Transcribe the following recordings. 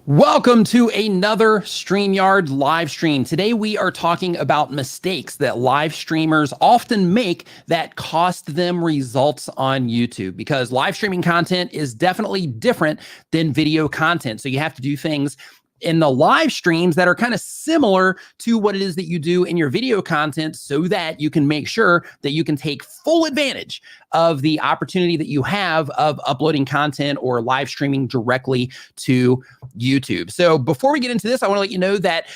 Welcome to another Streamyard live stream. Today we are talking about mistakes that live streamers often make that cost them results on YouTube, because live streaming content is definitely different than video content. So you have to do things in the live streams that are kind of similar to what it is that you do in your video content, so that you can make sure that you can take full advantage of the opportunity that you have of uploading content or live streaming directly to YouTube. So before we get into this, I want to let you know that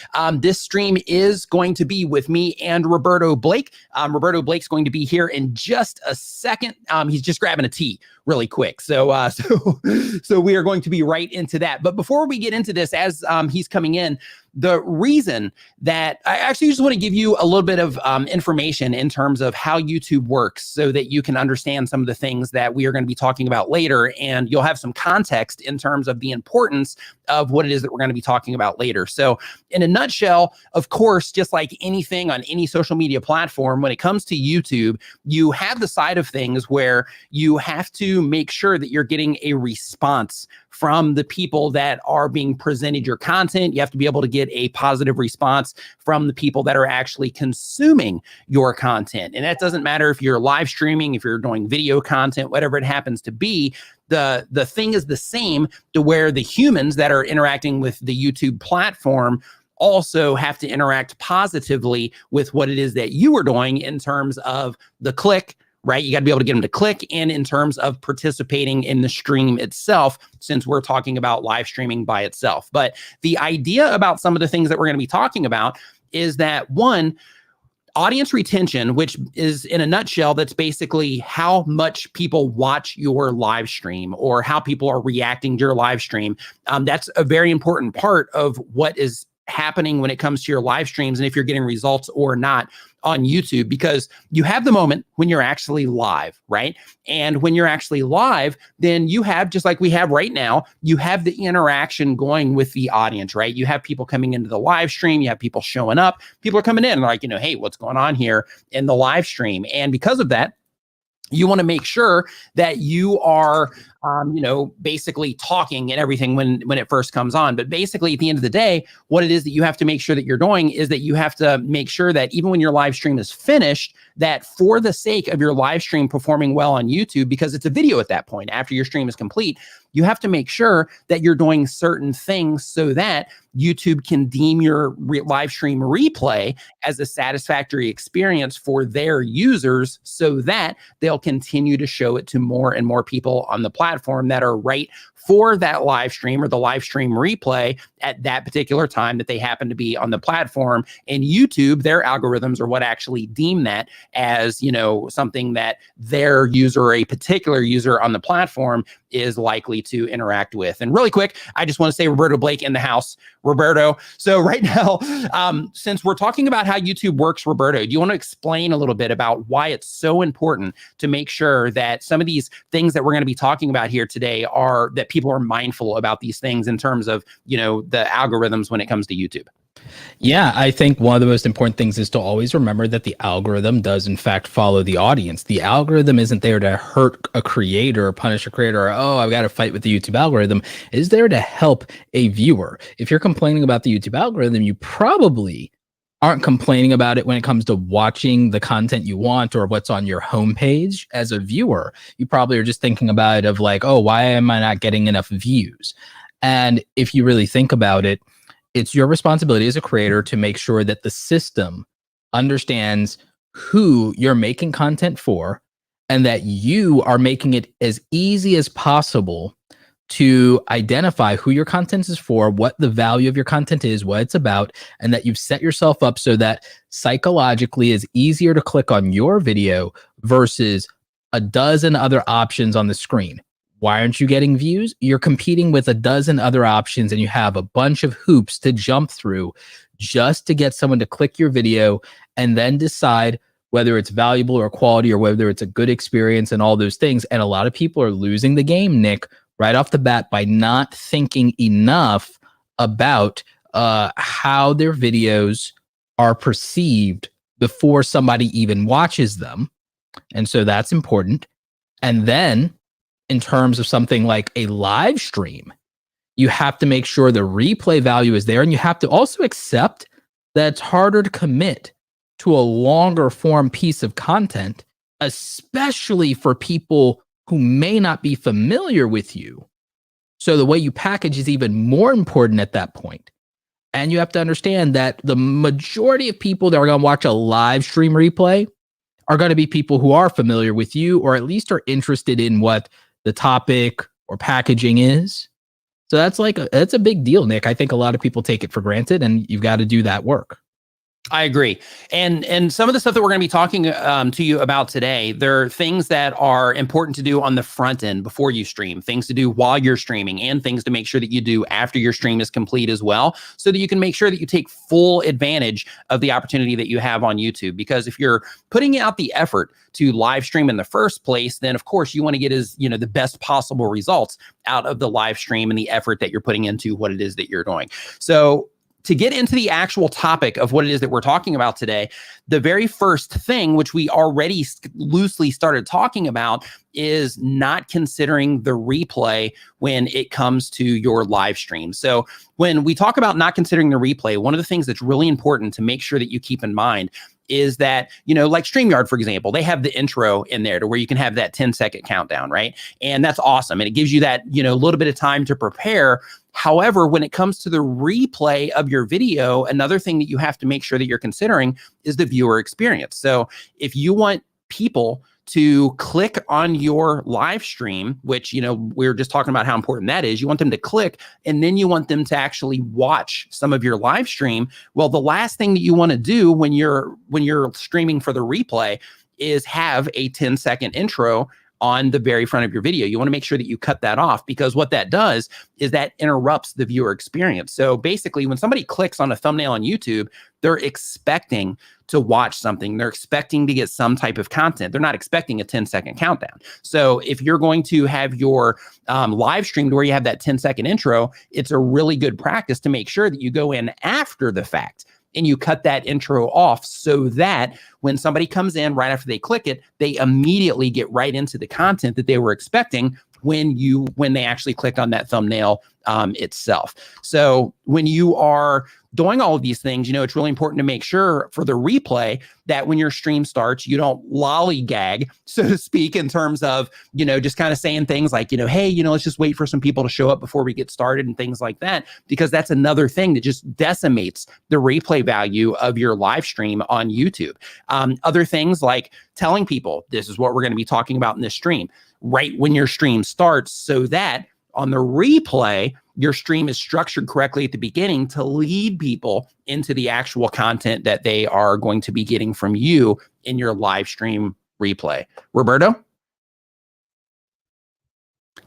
this stream is going to be with me and Roberto Blake. Roberto Blake's going to be here in just a second. He's just grabbing a tea really quick. So we are going to be right into that. But before we get into this, as he's coming in, the reason that I actually just want to give you a little bit of information in terms of how YouTube works, so that you can understand some of the things that we are going to be talking about later, and you'll have some context in terms of the importance of what it is that we're going to be talking about later. So in a nutshell, of course, just like anything on any social media platform, when it comes to YouTube, you have the side of things where you have to make sure that you're getting a response from the people that are being presented your content. You have to be able to get a positive response from the people that are actually consuming your content. And that doesn't matter if you're live streaming, if you're doing video content, whatever it happens to be. The thing is the same, to where the humans that are interacting with the YouTube platform also have to interact positively with what it is that you are doing in terms of the click, right? You got to be able to get them to click, and in terms of participating in the stream itself, since we're talking about live streaming by itself. But the idea about some of the things that we're going to be talking about is that, one, audience retention, which is, in a nutshell, that's basically how much people watch your live stream or how people are reacting to your live stream. That's a very important part of what is happening when it comes to your live streams, and if you're getting results or not on YouTube, because you have the moment when you're actually live, right? And when you're actually live, then you have, just like we have right now, you have the interaction going with the audience, right? You have people coming into the live stream, you have people showing up, people are coming in and like, hey, what's going on here in the live stream? And because of that, you want to make sure that you are, basically talking and everything when it first comes on. But basically, at the end of the day, what it is that you have to make sure that you're doing is that you have to make sure that even when your live stream is finished, that for the sake of your live stream performing well on YouTube, because it's a video at that point, after your stream is complete, you have to make sure that you're doing certain things so that YouTube can deem your live stream replay as a satisfactory experience for their users, so that they'll continue to show it to more and more people on the platform that are right for that live stream or the live stream replay at that particular time that they happen to be on the platform. And YouTube, their algorithms are what actually deem that as, something that their user, or a particular user on the platform, is likely to interact with. And really quick, I just want to say Roberto Blake in the house. Roberto, so right now, since we're talking about how YouTube works, Roberto, do you want to explain a little bit about why it's so important to make sure that some of these things that we're going to be talking about here today are, that people are mindful about these things in terms of, the algorithms when it comes to YouTube? Yeah, I think one of the most important things is to always remember that the algorithm does in fact follow the audience. The algorithm isn't there to hurt a creator or punish a creator, or, oh, I've got to fight with the YouTube algorithm. It is there to help a viewer. If you're complaining about the YouTube algorithm, you probably aren't complaining about it when it comes to watching the content you want or what's on your homepage. As a viewer, you probably are just thinking about it of like, oh, why am I not getting enough views? And if you really think about it, it's your responsibility as a creator to make sure that the system understands who you're making content for, and that you are making it as easy as possible to identify who your content is for, what the value of your content is, what it's about, and that you've set yourself up so that psychologically it's easier to click on your video versus a dozen other options on the screen. Why aren't you getting views? You're competing with a dozen other options, and you have a bunch of hoops to jump through just to get someone to click your video and then decide whether it's valuable or quality, or whether it's a good experience and all those things. And a lot of people are losing the game, Nick, right off the bat, by not thinking enough about how their videos are perceived before somebody even watches them. And so that's important. And then in terms of something like a live stream, you have to make sure the replay value is there. And you have to also accept that it's harder to commit to a longer form piece of content, especially for people who may not be familiar with you. So the way you package is even more important at that point. And you have to understand that the majority of people that are going to watch a live stream replay are going to be people who are familiar with you, or at least are interested in what the topic or packaging is. So that's a big deal, Nick. I think a lot of people take it for granted, and you've got to do that work. I agree. And some of the stuff that we're going to be talking to you about today, there are things that are important to do on the front end before you stream, things to do while you're streaming, and things to make sure that you do after your stream is complete as well, so that you can make sure that you take full advantage of the opportunity that you have on YouTube. Because if you're putting out the effort to live stream in the first place, then of course you want to get the best possible results out of the live stream and the effort that you're putting into what it is that you're doing. So to get into the actual topic of what it is that we're talking about today, the very first thing, which we already loosely started talking about, is not considering the replay when it comes to your live stream. So when we talk about not considering the replay, one of the things that's really important to make sure that you keep in mind is that, like StreamYard, for example, they have the intro in there to where you can have that 10-second countdown, right? And that's awesome. And it gives you that, little bit of time to prepare. However, when it comes to the replay of your video, another thing that you have to make sure that you're considering is the viewer experience. So if you want people to click on your live stream, which, we were just talking about how important that is, you want them to click, and then you want them to actually watch some of your live stream. Well, the last thing that you want to do when you're streaming for the replay is have a 10-second intro on the very front of your video. You want to make sure that you cut that off, because what that does is that interrupts the viewer experience. So basically, when somebody clicks on a thumbnail on YouTube, they're expecting to watch something. They're expecting to get some type of content. They're not expecting a 10-second countdown. So if you're going to have your live stream to where you have that 10-second intro, it's a really good practice to make sure that you go in after the fact and you cut that intro off, so that when somebody comes in right after they click it, they immediately get right into the content that they were expecting when they actually click on that thumbnail itself. So when you are doing all of these things, it's really important to make sure for the replay that when your stream starts, you don't lollygag, so to speak, in terms of, just kind of saying things like, hey, let's just wait for some people to show up before we get started and things like that, because that's another thing that just decimates the replay value of your live stream on YouTube. Other things like telling people this is what we're going to be talking about in this stream right when your stream starts, so that on the replay, your stream is structured correctly at the beginning to lead people into the actual content that they are going to be getting from you in your live stream replay. Roberto?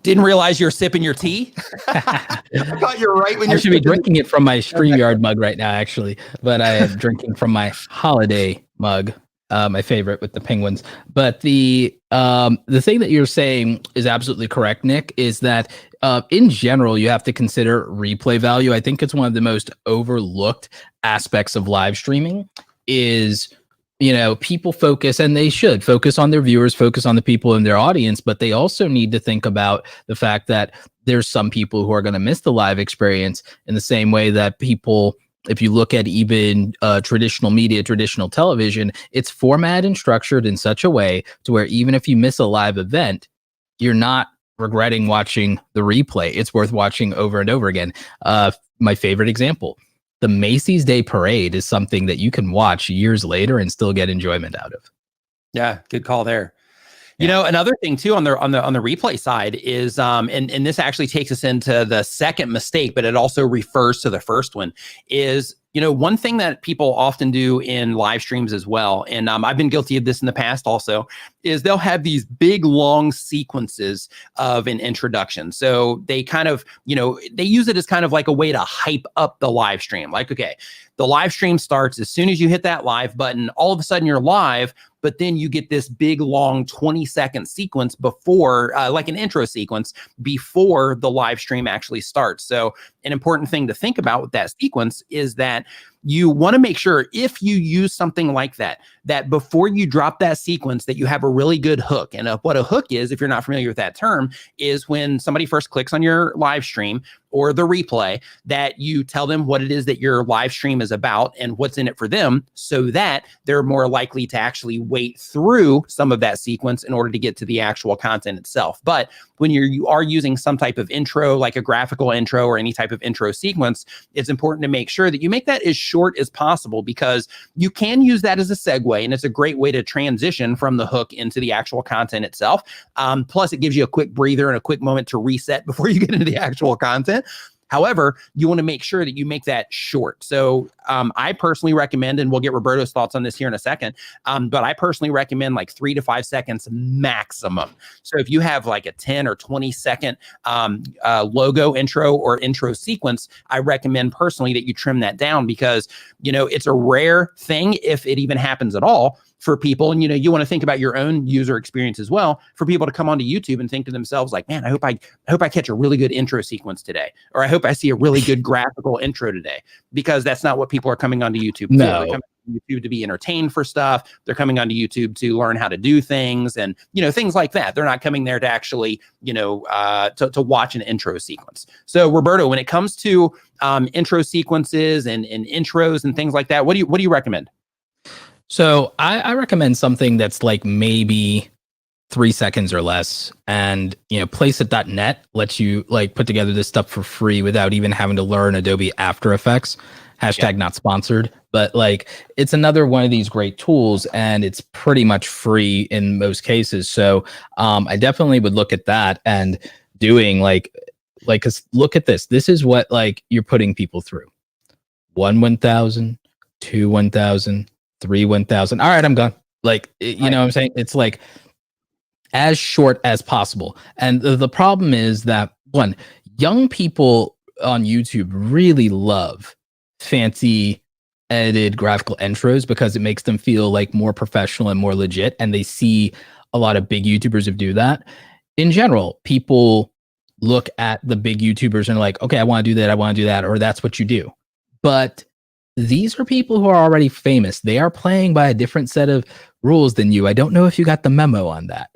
Didn't realize you're sipping your tea. I thought you're right when I you're should be drinking it from my Streamyard mug right now, actually, but I am drinking from my holiday mug, my favorite with the penguins. But the thing that you're saying is absolutely correct, Nick, is that in general, you have to consider replay value. I think it's one of the most overlooked aspects of live streaming is, people focus, and they should focus on their viewers, focus on the people in their audience, but they also need to think about the fact that there's some people who are going to miss the live experience, in the same way that people, if you look at even traditional media, traditional television, it's formatted and structured in such a way to where even if you miss a live event, you're not regretting watching the replay. It's worth watching over and over again. My favorite example, the Macy's Day Parade, is something that you can watch years later and still get enjoyment out of. Yeah, good call there. Another thing too on the replay side is, and this actually takes us into the second mistake, but it also refers to the first one, is, one thing that people often do in live streams as well, and I've been guilty of this in the past also, is they'll have these big long sequences of an introduction. So they kind of, they use it as kind of like a way to hype up the live stream. Like, okay, the live stream starts as soon as you hit that live button, all of a sudden you're live, but then you get this big long 20-second sequence before, like an intro sequence before the live stream actually starts. So an important thing to think about with that sequence is that you want to make sure if you use something like that, that before you drop that sequence, that you have a really good hook. And what a hook is, if you're not familiar with that term, is when somebody first clicks on your live stream or the replay, that you tell them what it is that your live stream is about and what's in it for them, so that they're more likely to actually wait through some of that sequence in order to get to the actual content itself. But when you are using some type of intro, like a graphical intro or any type of intro sequence, it's important to make sure that you make that as short as possible, because you can use that as a segue, and it's a great way to transition from the hook into the actual content itself. Plus, it gives you a quick breather and a quick moment to reset before you get into the actual content. However, you want to make sure that you make that short. So I personally recommend, and we'll get Roberto's thoughts on this here in a second, but I personally recommend like 3 to 5 seconds maximum. So if you have like a 10 or 20 second logo intro or intro sequence, I recommend personally that you trim that down, because, you know, it's a rare thing, if it even happens at all, for people. And, you know, you want to think about your own user experience as well, for people to come onto YouTube and think to themselves like, man, I hope I catch a really good intro sequence today, or I hope I see a really good graphical intro today, because that's not what people are coming onto YouTube for. No. They're coming to YouTube to be entertained for stuff. They're coming onto YouTube to learn how to do things and, you know, things like that. They're not coming there to actually, you know, to watch an intro sequence. So Roberto, when it comes to intro sequences and intros and things like that, what do you recommend? So I recommend something that's like maybe 3 seconds or less, and, you know, placeit.net lets you like put together this stuff for free without even having to learn Adobe After Effects. Hashtag not sponsored, but like it's another one of these great tools, and it's pretty much free in most cases. So I definitely would look at that and doing like, cause look at this. This is what like you're putting people through. 1,000, 2 1,000. 3 1,000. All right, I'm gone. Like, you know what I'm saying? It's like as short as possible. And the problem is that, one, young people on YouTube really love fancy edited graphical intros, because it makes them feel like more professional and more legit. And they see a lot of big YouTubers who do that. In general, people look at the big YouTubers and are like, okay, I want to do that. I want to do that. Or that's what you do. But these are people who are already famous. They are playing by a different set of rules than you. I don't know if you got the memo on that.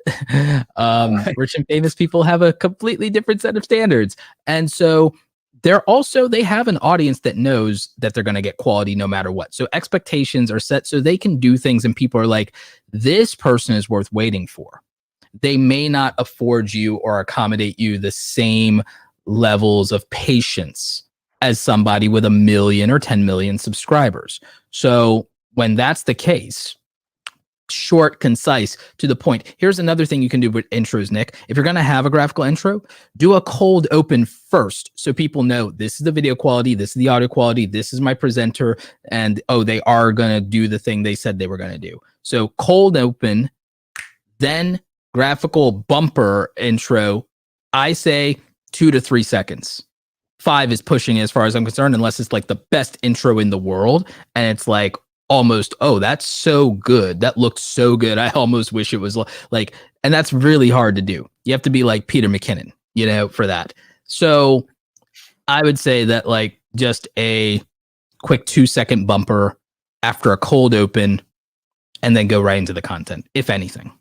Rich and famous people have a completely different set of standards. And so they have an audience that knows that they're going to get quality no matter what. So expectations are set so they can do things and people are like, this person is worth waiting for. They may not afford you or accommodate you the same levels of patience as somebody with 1 million or 10 million subscribers. So when that's the case, short, concise, to the point. Here's another thing you can do with intros, Nick. If you're going to have a graphical intro, do a cold open first, so people know this is the video quality, this is the audio quality, this is my presenter, and oh, they are going to do the thing they said they were going to do. So cold open, then graphical bumper intro. I say 2 to 3 seconds. 5 is pushing it as far as I'm concerned, unless it's like the best intro in the world. And it's like almost, oh, that's so good. That looked so good. I almost wish it was like, and that's really hard to do. You have to be like Peter McKinnon, you know, for that. So I would say that like just a quick 2-second bumper after a cold open, and then go right into the content, if anything.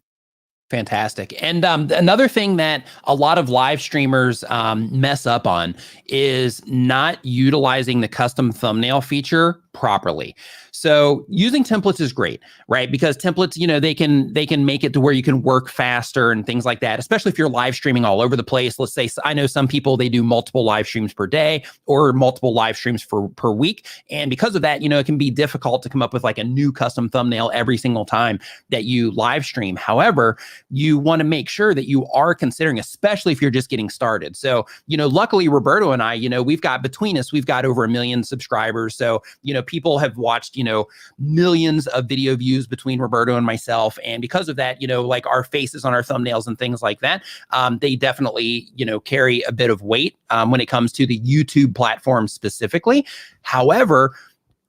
Fantastic. And another thing that a lot of live streamers mess up on is not utilizing the custom thumbnail feature properly. So using templates is great, right? Because templates, you know, they can make it to where you can work faster and things like that, especially if you're live streaming all over the place. Let's say, I know some people, they do multiple live streams per day or multiple live streams per week. And because of that, you know, it can be difficult to come up with like a new custom thumbnail every single time that you live stream. However, you want to make sure that you are considering, especially if you're just getting started. So, you know, luckily Roberto and I, you know, we've got over 1 million subscribers. So, you know, people have watched, you know, millions of video views between Roberto and myself. And because of that, you know, like our faces on our thumbnails and things like that, they definitely, you know, carry a bit of weight when it comes to the YouTube platform specifically. However,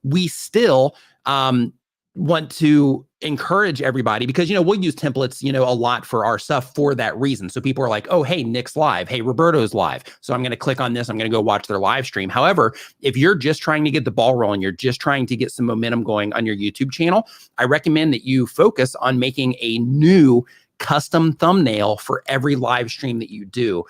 we still want to encourage everybody, because, we'll use templates, a lot for our stuff for that reason. So people are like, oh, hey, Nick's live. Hey, Roberto's live. So I'm going to click on this. I'm going to go watch their live stream. However, if you're just trying to get the ball rolling, you're just trying to get some momentum going on your YouTube channel, I recommend that you focus on making a new custom thumbnail for every live stream that you do,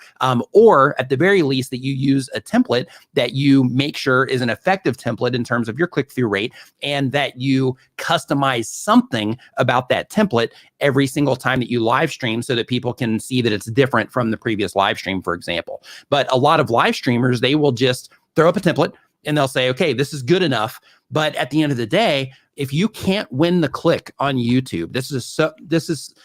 or at the very least that you use a template that you make sure is an effective template in terms of your click-through rate, and that you customize something about that template every single time that you live stream so that people can see that it's different from the previous live stream, for example. But a lot of live streamers, they will just throw up a template and they'll say, okay, this is good enough. But at the end of the day, if you can't win the click on YouTube, this is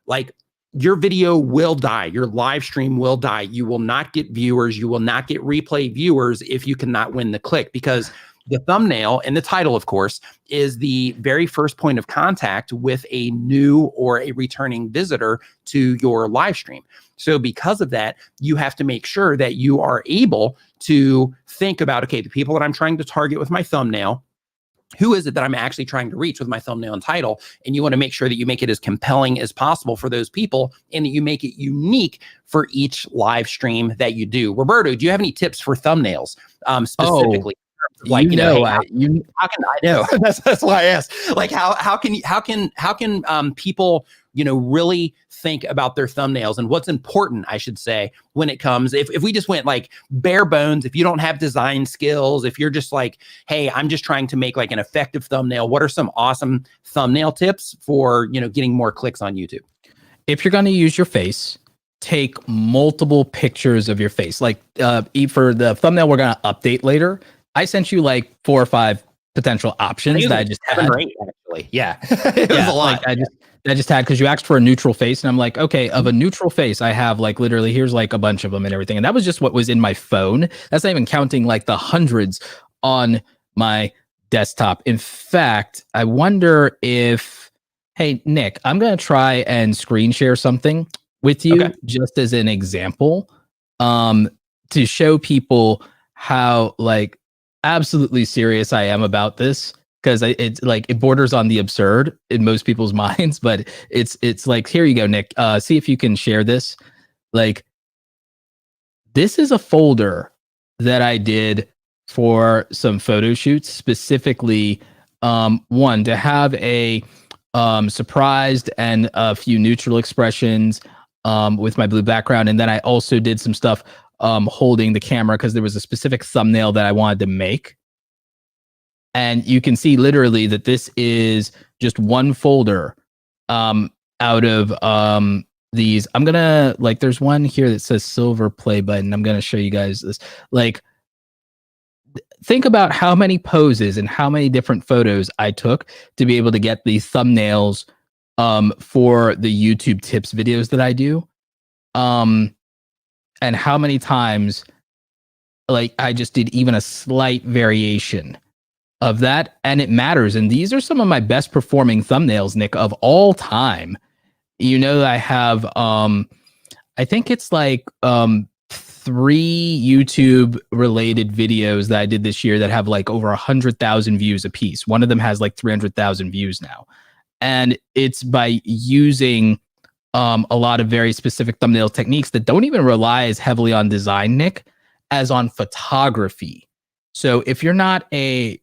like, your video will die. Your live stream will die. You will not get viewers. You will not get replay viewers if you cannot win the click, because the thumbnail and the title, of course, is the very first point of contact with a new or a returning visitor to your live stream. So because of that, you have to make sure that you are able to think about, okay, the people that I'm trying to target with my thumbnail, who is it that I'm actually trying to reach with my thumbnail and title? And you want to make sure that you make it as compelling as possible for those people, and that you make it unique for each live stream that you do. Roberto, do you have any tips for thumbnails specifically? Like, how can I know? that's why I asked. Like, how can people, really think about their thumbnails, and what's important, I should say, when it comes, if we just went like bare bones, if you don't have design skills, if you're just like, hey, I'm just trying to make like an effective thumbnail, what are some awesome thumbnail tips for, getting more clicks on YouTube? If you're going to use your face, take multiple pictures of your face. Like for the thumbnail we're going to update later, I sent you like 4 or 5 potential options that I just had. Actually. Yeah. It was a lot. Like I just had, because you asked for a neutral face, and I'm like, okay, of a neutral face, I have like literally, here's like a bunch of them and everything. And that was just what was in my phone. That's not even counting like the hundreds on my desktop. In fact, I wonder if, hey, Nick, I'm going to try and screen share something with you, just as an example, to show people how like absolutely serious I am about this, because it's like it borders on the absurd in most people's minds, but it's like, here you go, Nick. See if you can share this. Like, this is a folder that I did for some photo shoots, specifically one to have a surprised and a few neutral expressions with my blue background, and then I also did some stuff holding the camera because there was a specific thumbnail that I wanted to make. And you can see literally that this is just one folder out of these. I'm gonna, like, there's one here that says silver play button. I'm gonna show you guys this. Like, think about how many poses and how many different photos I took to be able to get these thumbnails for the YouTube tips videos that I do. And how many times, like, I just did even a slight variation of that, and it matters. And these are some of my best performing thumbnails, Nick, of all time. I have I think it's like 3 YouTube related videos that I did this year that have like over 100,000 views a piece. One of them has like 300,000 views now, and it's by using a lot of very specific thumbnail techniques that don't even rely as heavily on design, Nick, as on photography. So if you're not a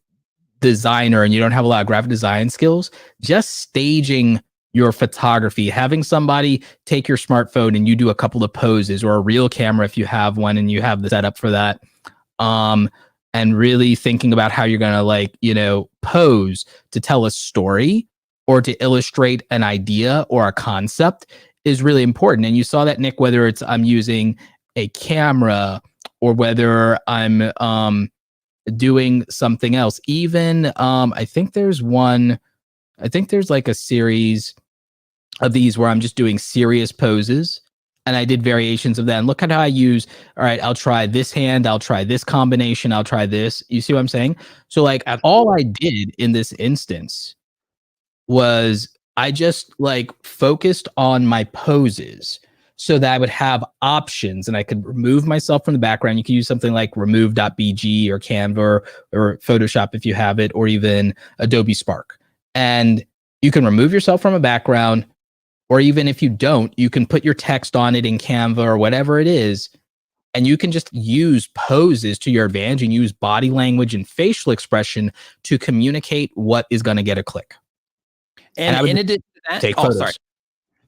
designer and you don't have a lot of graphic design skills, just staging your photography, having somebody take your smartphone and you do a couple of poses, or a real camera if you have one and you have the setup for that, and really thinking about how you're gonna pose to tell a story or to illustrate an idea or a concept is really important. And you saw that, Nick, whether it's I'm using a camera or whether I'm doing something else. Even I think there's like a series of these where I'm just doing serious poses, and I did variations of that. And look at how I use, all right, I'll try this hand, I'll try this combination, I'll try this. You see what I'm saying? So like all I did in this instance was I just like focused on my poses so that I would have options and I could remove myself from the background. You can use something like remove.bg or Canva or Photoshop if you have it, or even Adobe Spark. And You can remove yourself from a background, or even if you don't, you can put your text on it in Canva or whatever it is, and you can just use poses to your advantage and use body language and facial expression to communicate what is going to get a click. And in addition to that, take photos. Sorry.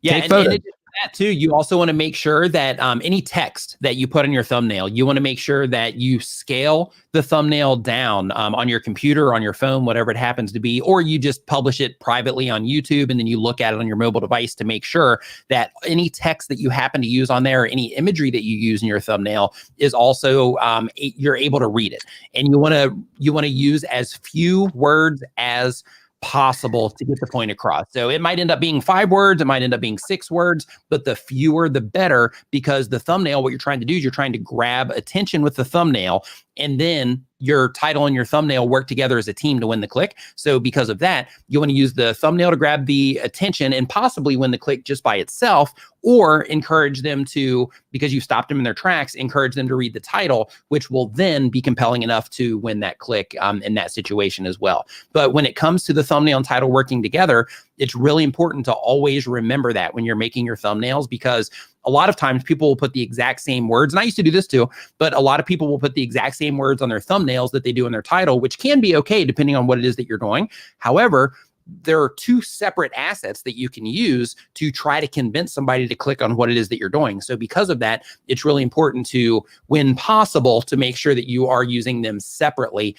Yeah, and in addition to that too, you also want to make sure that any text that you put on your thumbnail, you want to make sure that you scale the thumbnail down on your computer, on your phone, whatever it happens to be, or you just publish it privately on YouTube and then you look at it on your mobile device to make sure that any text that you happen to use on there, or any imagery that you use in your thumbnail is also you're able to read it. And you want to use as few words as possible to get the point across. So it might end up being 5 words, it might end up being 6 words, but the fewer the better, because the thumbnail, what you're trying to do is you're trying to grab attention with the thumbnail, and then your title and your thumbnail work together as a team to win the click. So because of that, you want to use the thumbnail to grab the attention and possibly win the click just by itself, or encourage them to, because you stopped them in their tracks, encourage them to read the title, which will then be compelling enough to win that click in that situation as well. But when it comes to the thumbnail and title working together, it's really important to always remember that when you're making your thumbnails, because a lot of times people will put the exact same words, and I used to do this too, but a lot of people will put the exact same words on their thumbnails that they do in their title, which can be okay depending on what it is that you're doing. However, there are 2 separate assets that you can use to try to convince somebody to click on what it is that you're doing. So because of that, it's really important to, when possible, to make sure that you are using them separately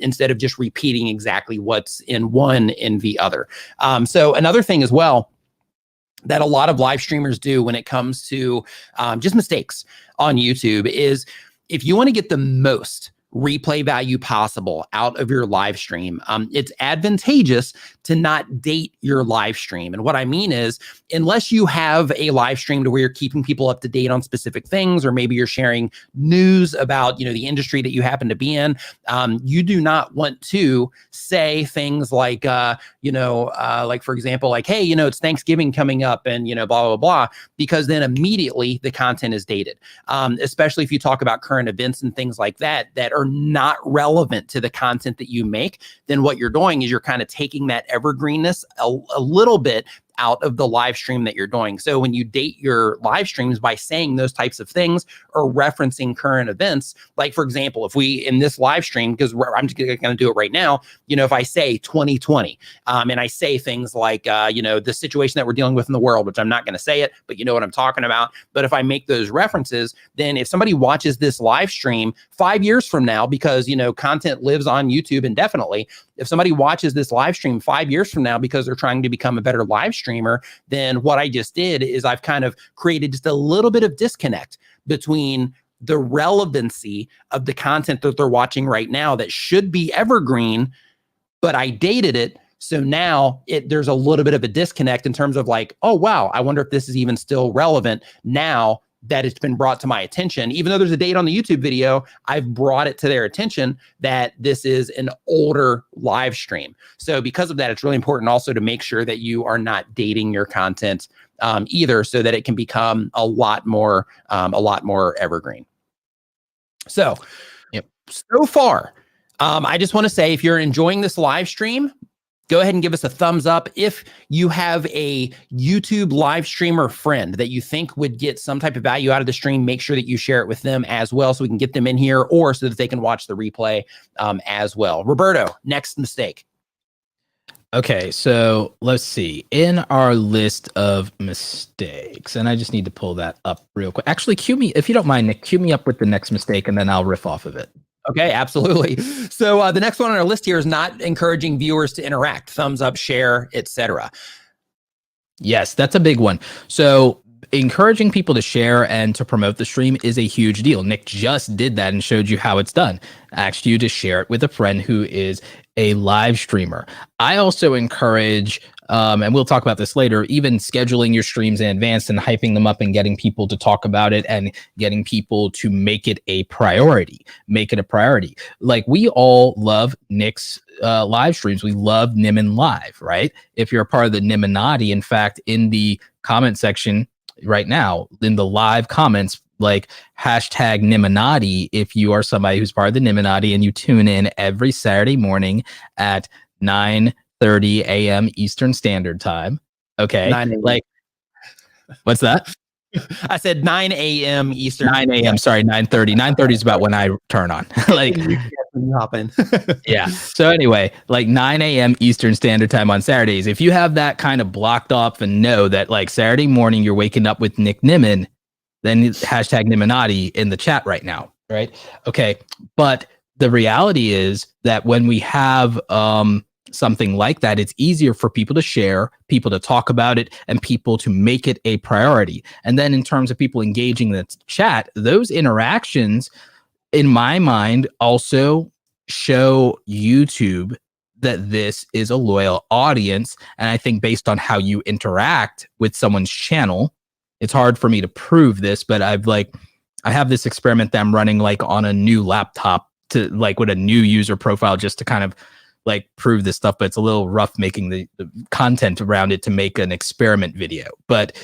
instead of just repeating exactly what's in one in the other. So another thing as well that a lot of live streamers do when it comes to just mistakes on YouTube is, if you want to get the most replay value possible out of your live stream, it's advantageous to not date your live stream. And what I mean is, unless you have a live stream to where you're keeping people up to date on specific things, or maybe you're sharing news about, the industry that you happen to be in, you do not want to say things like, like for example, like, hey, it's Thanksgiving coming up and, blah, blah, blah, because then immediately the content is dated. Especially if you talk about current events and things like that are not relevant to the content that you make, then what you're doing is you're kind of taking that evergreenness a little bit out of the live stream that you're doing. So when you date your live streams by saying those types of things or referencing current events, like for example, if we, in this live stream, because I'm just going to do it right now, if I say 2020, and I say things like, the situation that we're dealing with in the world, which I'm not going to say it, but you know what I'm talking about. But if I make those references, then if somebody watches this live stream 5 years from now, because, content lives on YouTube indefinitely, if somebody watches this live stream 5 years from now because they're trying to become a better live streamer, then what I just did is I've kind of created just a little bit of disconnect between the relevancy of the content that they're watching right now that should be evergreen, but I dated it. So now there's a little bit of a disconnect in terms of like, oh, wow, I wonder if this is even still relevant now that it's been brought to my attention. Even though there's a date on the YouTube video, I've brought it to their attention that this is an older live stream. So because of that, it's really important also to make sure that you are not dating your content either, so that it can become a lot more evergreen. So, so far, I just want to say, if you're enjoying this live stream, go ahead and give us a thumbs up. If you have a YouTube live streamer friend that you think would get some type of value out of the stream, make sure that you share it with them as well, so we can get them in here, or so that they can watch the replay as well. Roberto, next mistake. Okay, so let's see. In our list of mistakes, and I just need to pull that up real quick. Actually, cue me, if you don't mind, Nick, cue me up with the next mistake, and then I'll riff off of it. Okay, absolutely. So the next one on our list here is not encouraging viewers to interact, thumbs up, share, etc. Yes, that's a big one. So encouraging people to share and to promote the stream is a huge deal. Nick just did that and showed you how it's done. Asked you to share it with a friend who is a live streamer. I also encourage, and we'll talk about this later, even scheduling your streams in advance and hyping them up and getting people to talk about it and getting people to make it a priority. Make it a priority. Like, we all love Nick's live streams. We love Nimmin Live, right? If you're a part of the Nimminati, in fact, in the comment section right now, in the live comments, like hashtag Nimminati, if you are somebody who's part of the Nimminati and you tune in every Saturday morning at 9 9:30 a.m. Eastern Standard Time. Okay. 9 a.m. Like, what's that? I said 9 a.m. Eastern. 9 a.m. Sorry, 9:30. 9:30 is about when I turn on. Like, when you hop in. yeah. So anyway, like 9 a.m. Eastern Standard Time on Saturdays. If you have that kind of blocked off and know that like Saturday morning you're waking up with Nick Nimmin, then hashtag Nimminati in the chat right now. Right. Okay. But the reality is that when we have something like that, it's easier for people to share, people to talk about it, and people to make it a priority. And then in terms of people engaging in the chat, those interactions, in my mind, also show YouTube that this is a loyal audience. And I think based on how you interact with someone's channel, it's hard for me to prove this, but I have this experiment that I'm running like on a new laptop to like with a new user profile just to kind of like prove this stuff, but it's a little rough making the content around it to make an experiment video. But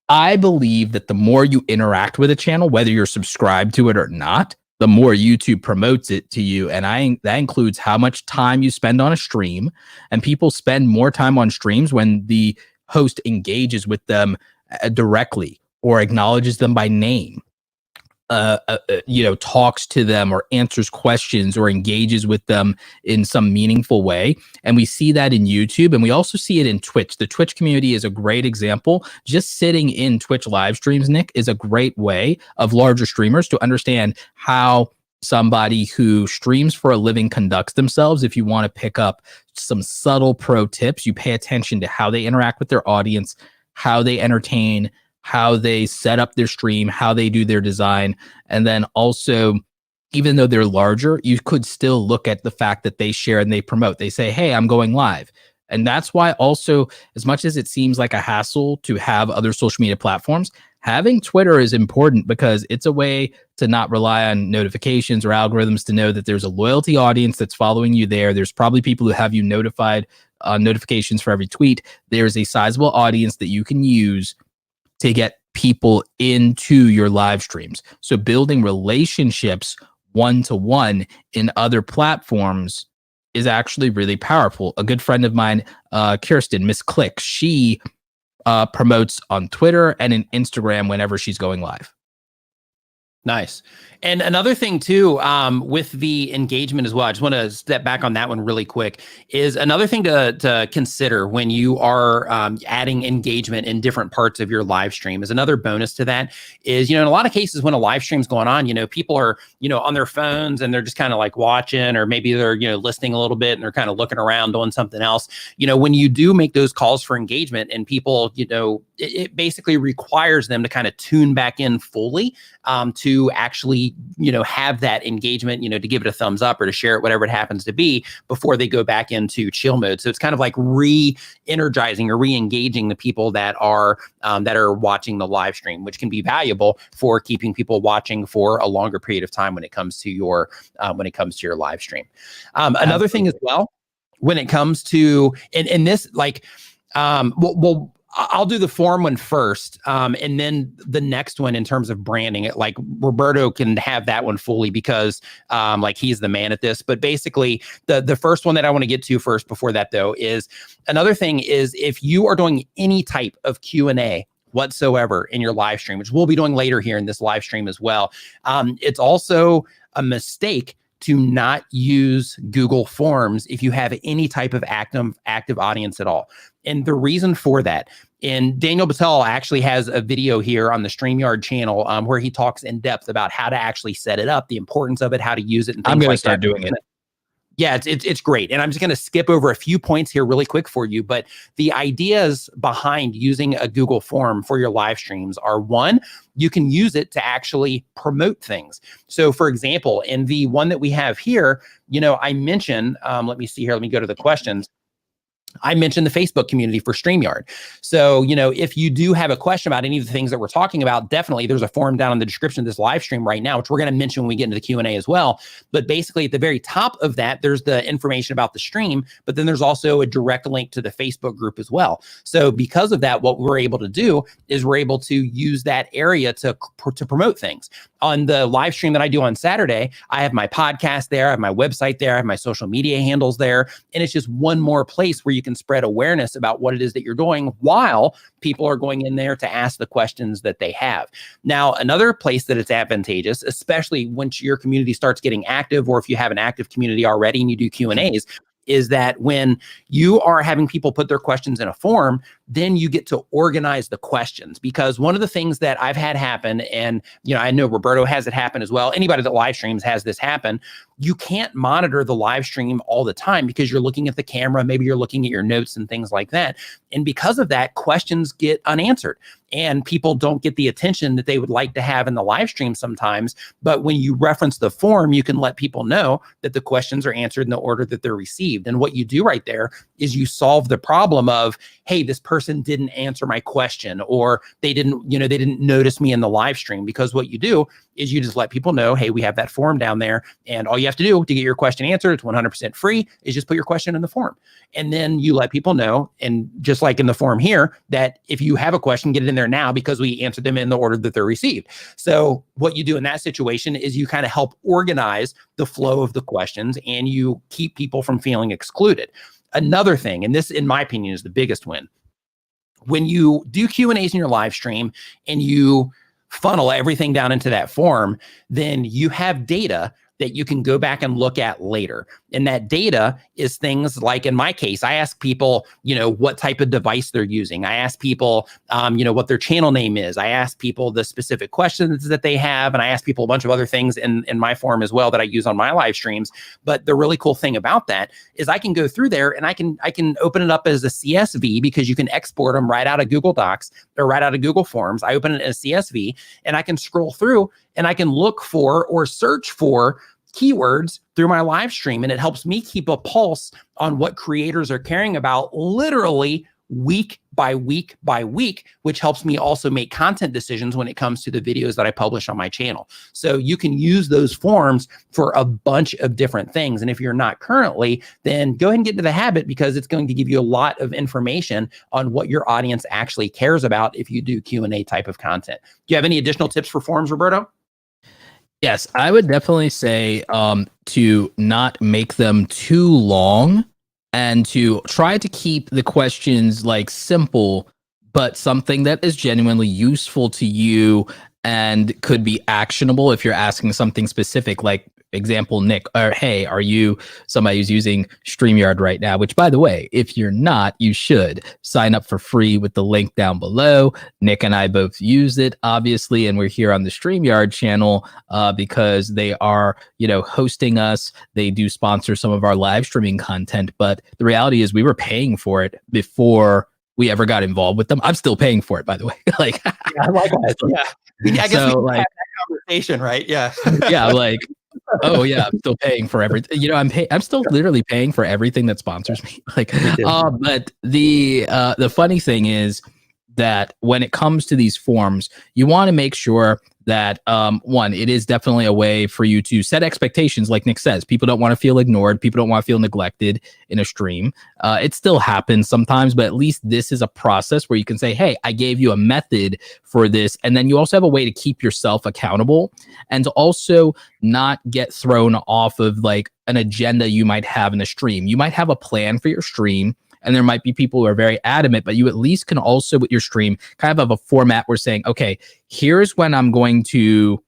I believe that the more you interact with a channel, whether you're subscribed to it or not, the more YouTube promotes it to you. And that includes how much time you spend on a stream. And people spend more time on streams when the host engages with them directly or acknowledges them by name. Talks to them or answers questions or engages with them in some meaningful way. And we see that in YouTube, and we also see it in Twitch. The Twitch community is a great example. Just sitting in Twitch live streams, Nick, is a great way of larger streamers to understand how somebody who streams for a living conducts themselves. If you want to pick up some subtle pro tips, you pay attention to how they interact with their audience, how they entertain, how they set up their stream, how they do their design. And then also, even though they're larger, you could still look at the fact that they share and they promote. They say, hey, I'm going live. And that's why also, as much as it seems like a hassle to have other social media platforms, having Twitter is important because it's a way to not rely on notifications or algorithms to know that there's a loyalty audience that's following you there. There's probably people who have you notified notifications for every tweet. There's a sizable audience that you can use to get people into your live streams. So building relationships one-to-one in other platforms is actually really powerful. A good friend of mine, Kirsten, Miss Click, she promotes on Twitter and in Instagram whenever she's going live. Nice. And another thing too, with the engagement as well, I just want to step back on that one really quick, is another thing to consider when you are adding engagement in different parts of your live stream is another bonus to that is, in a lot of cases when a live stream's going on, people are, on their phones and they're just kind of like watching, or maybe they're, listening a little bit and they're kind of looking around doing something else. When you do make those calls for engagement and people, it basically requires them to kind of tune back in fully to actually, have that engagement, to give it a thumbs up or to share it, whatever it happens to be, before they go back into chill mode. So it's kind of like re-energizing or re-engaging the people that are watching the live stream, which can be valuable for keeping people watching for a longer period of time when it comes to your live stream. Another thing as well, when it comes to in this, like, I'll do the form one first, and then the next one in terms of branding it. Like Roberto can have that one fully because like he's the man at this. But basically, the first one that I want to get to first before that though is another thing is if you are doing any type of Q&A whatsoever in your live stream, which we'll be doing later here in this live stream as well, it's also a mistake to not use Google Forms if you have any type of active audience at all. And the reason for that, and Daniel Battelle actually has a video here on the Streamyard channel where he talks in depth about how to actually set it up, the importance of it, how to use it, and things I'm going like to start that. doing it. Yeah, it's great. And I'm just going to skip over a few points here really quick for you. But the ideas behind using a Google form for your live streams are, one, you can use it to actually promote things. So for example, in the one that we have here, I mentioned, let me see here, let me go to the questions. I mentioned the Facebook community for Streamyard. So, if you do have a question about any of the things that we're talking about, definitely there's a form down in the description of this live stream right now, which we're going to mention when we get into the Q&A as well. But basically at the very top of that, there's the information about the stream, but then there's also a direct link to the Facebook group as well. So because of that, what we're able to do is we're able to use that area to promote things. On the live stream that I do on Saturday, I have my podcast there, I have my website there, I have my social media handles there, and it's just one more place where you can spread awareness about what it is that you're doing while people are going in there to ask the questions that they have. Now, another place that it's advantageous, especially once your community starts getting active, or if you have an active community already and you do Q&As, is that when you are having people put their questions in a form, then you get to organize the questions. Because one of the things that I've had happen, and I know Roberto has it happen as well, anybody that live streams has this happen, you can't monitor the live stream all the time because you're looking at the camera, maybe you're looking at your notes and things like that. And because of that, questions get unanswered and people don't get the attention that they would like to have in the live stream sometimes. But when you reference the form, you can let people know that the questions are answered in the order that they're received. And what you do right there is you solve the problem of, hey, this person didn't answer my question, or they didn't notice me in the live stream. Because what you do is you just let people know, hey, we have that form down there, and all you have to do to get your question answered, it's 100% free, is just put your question in the form. And then you let people know, and just like in the form here, that if you have a question, get it in there now because we answered them in the order that they're received. So what you do in that situation is you kind of help organize the flow of the questions, and you keep people from feeling excluded. Another thing, and this, in my opinion, is the biggest win. When you do Q&As in your live stream and you funnel everything down into that form, then you have data that you can go back and look at later. And that data is things like, in my case, I ask people, what type of device they're using. I ask people, what their channel name is. I ask people the specific questions that they have. And I ask people a bunch of other things in my form as well that I use on my live streams. But the really cool thing about that is I can go through there and I can open it up as a CSV, because you can export them right out of Google Docs or right out of Google Forms. I open it as CSV and I can scroll through and I can look for or search for keywords through my live stream. And it helps me keep a pulse on what creators are caring about literally week by week by week, which helps me also make content decisions when it comes to the videos that I publish on my channel. So you can use those forms for a bunch of different things. And if you're not currently, then go ahead and get into the habit, because it's going to give you a lot of information on what your audience actually cares about if you do Q&A type of content. Do you have any additional tips for forms, Roberto? Yes, I would definitely say to not make them too long, and to try to keep the questions like simple, but something that is genuinely useful to you and could be actionable if you're asking something specific, like example, Nick, or hey, are you somebody who's using Streamyard right now? Which, by the way, if you're not, you should sign up for free with the link down below. Nick and I both use it, obviously, and we're here on the Streamyard channel because they are, hosting us. They do sponsor some of our live streaming content, but the reality is we were paying for it before we ever got involved with them. I'm still paying for it, by the way. Yeah, likewise. Yeah. I guess so, we can have that conversation, right? Yeah. Yeah, oh yeah, I'm still paying for everything. I'm still literally paying for everything that sponsors me. But the funny thing is that when it comes to these forms, you want to make sure that one, it is definitely a way for you to set expectations. Like Nick says, people don't want to feel ignored. People don't want to feel neglected in a stream. It still happens sometimes, but at least this is a process where you can say, hey, I gave you a method for this. And then you also have a way to keep yourself accountable and to also not get thrown off of like an agenda you might have in a stream. You might have a plan for your stream, and there might be people who are very adamant, but you at least can also, with your stream, kind of have a format where saying, okay, here's when I'm going to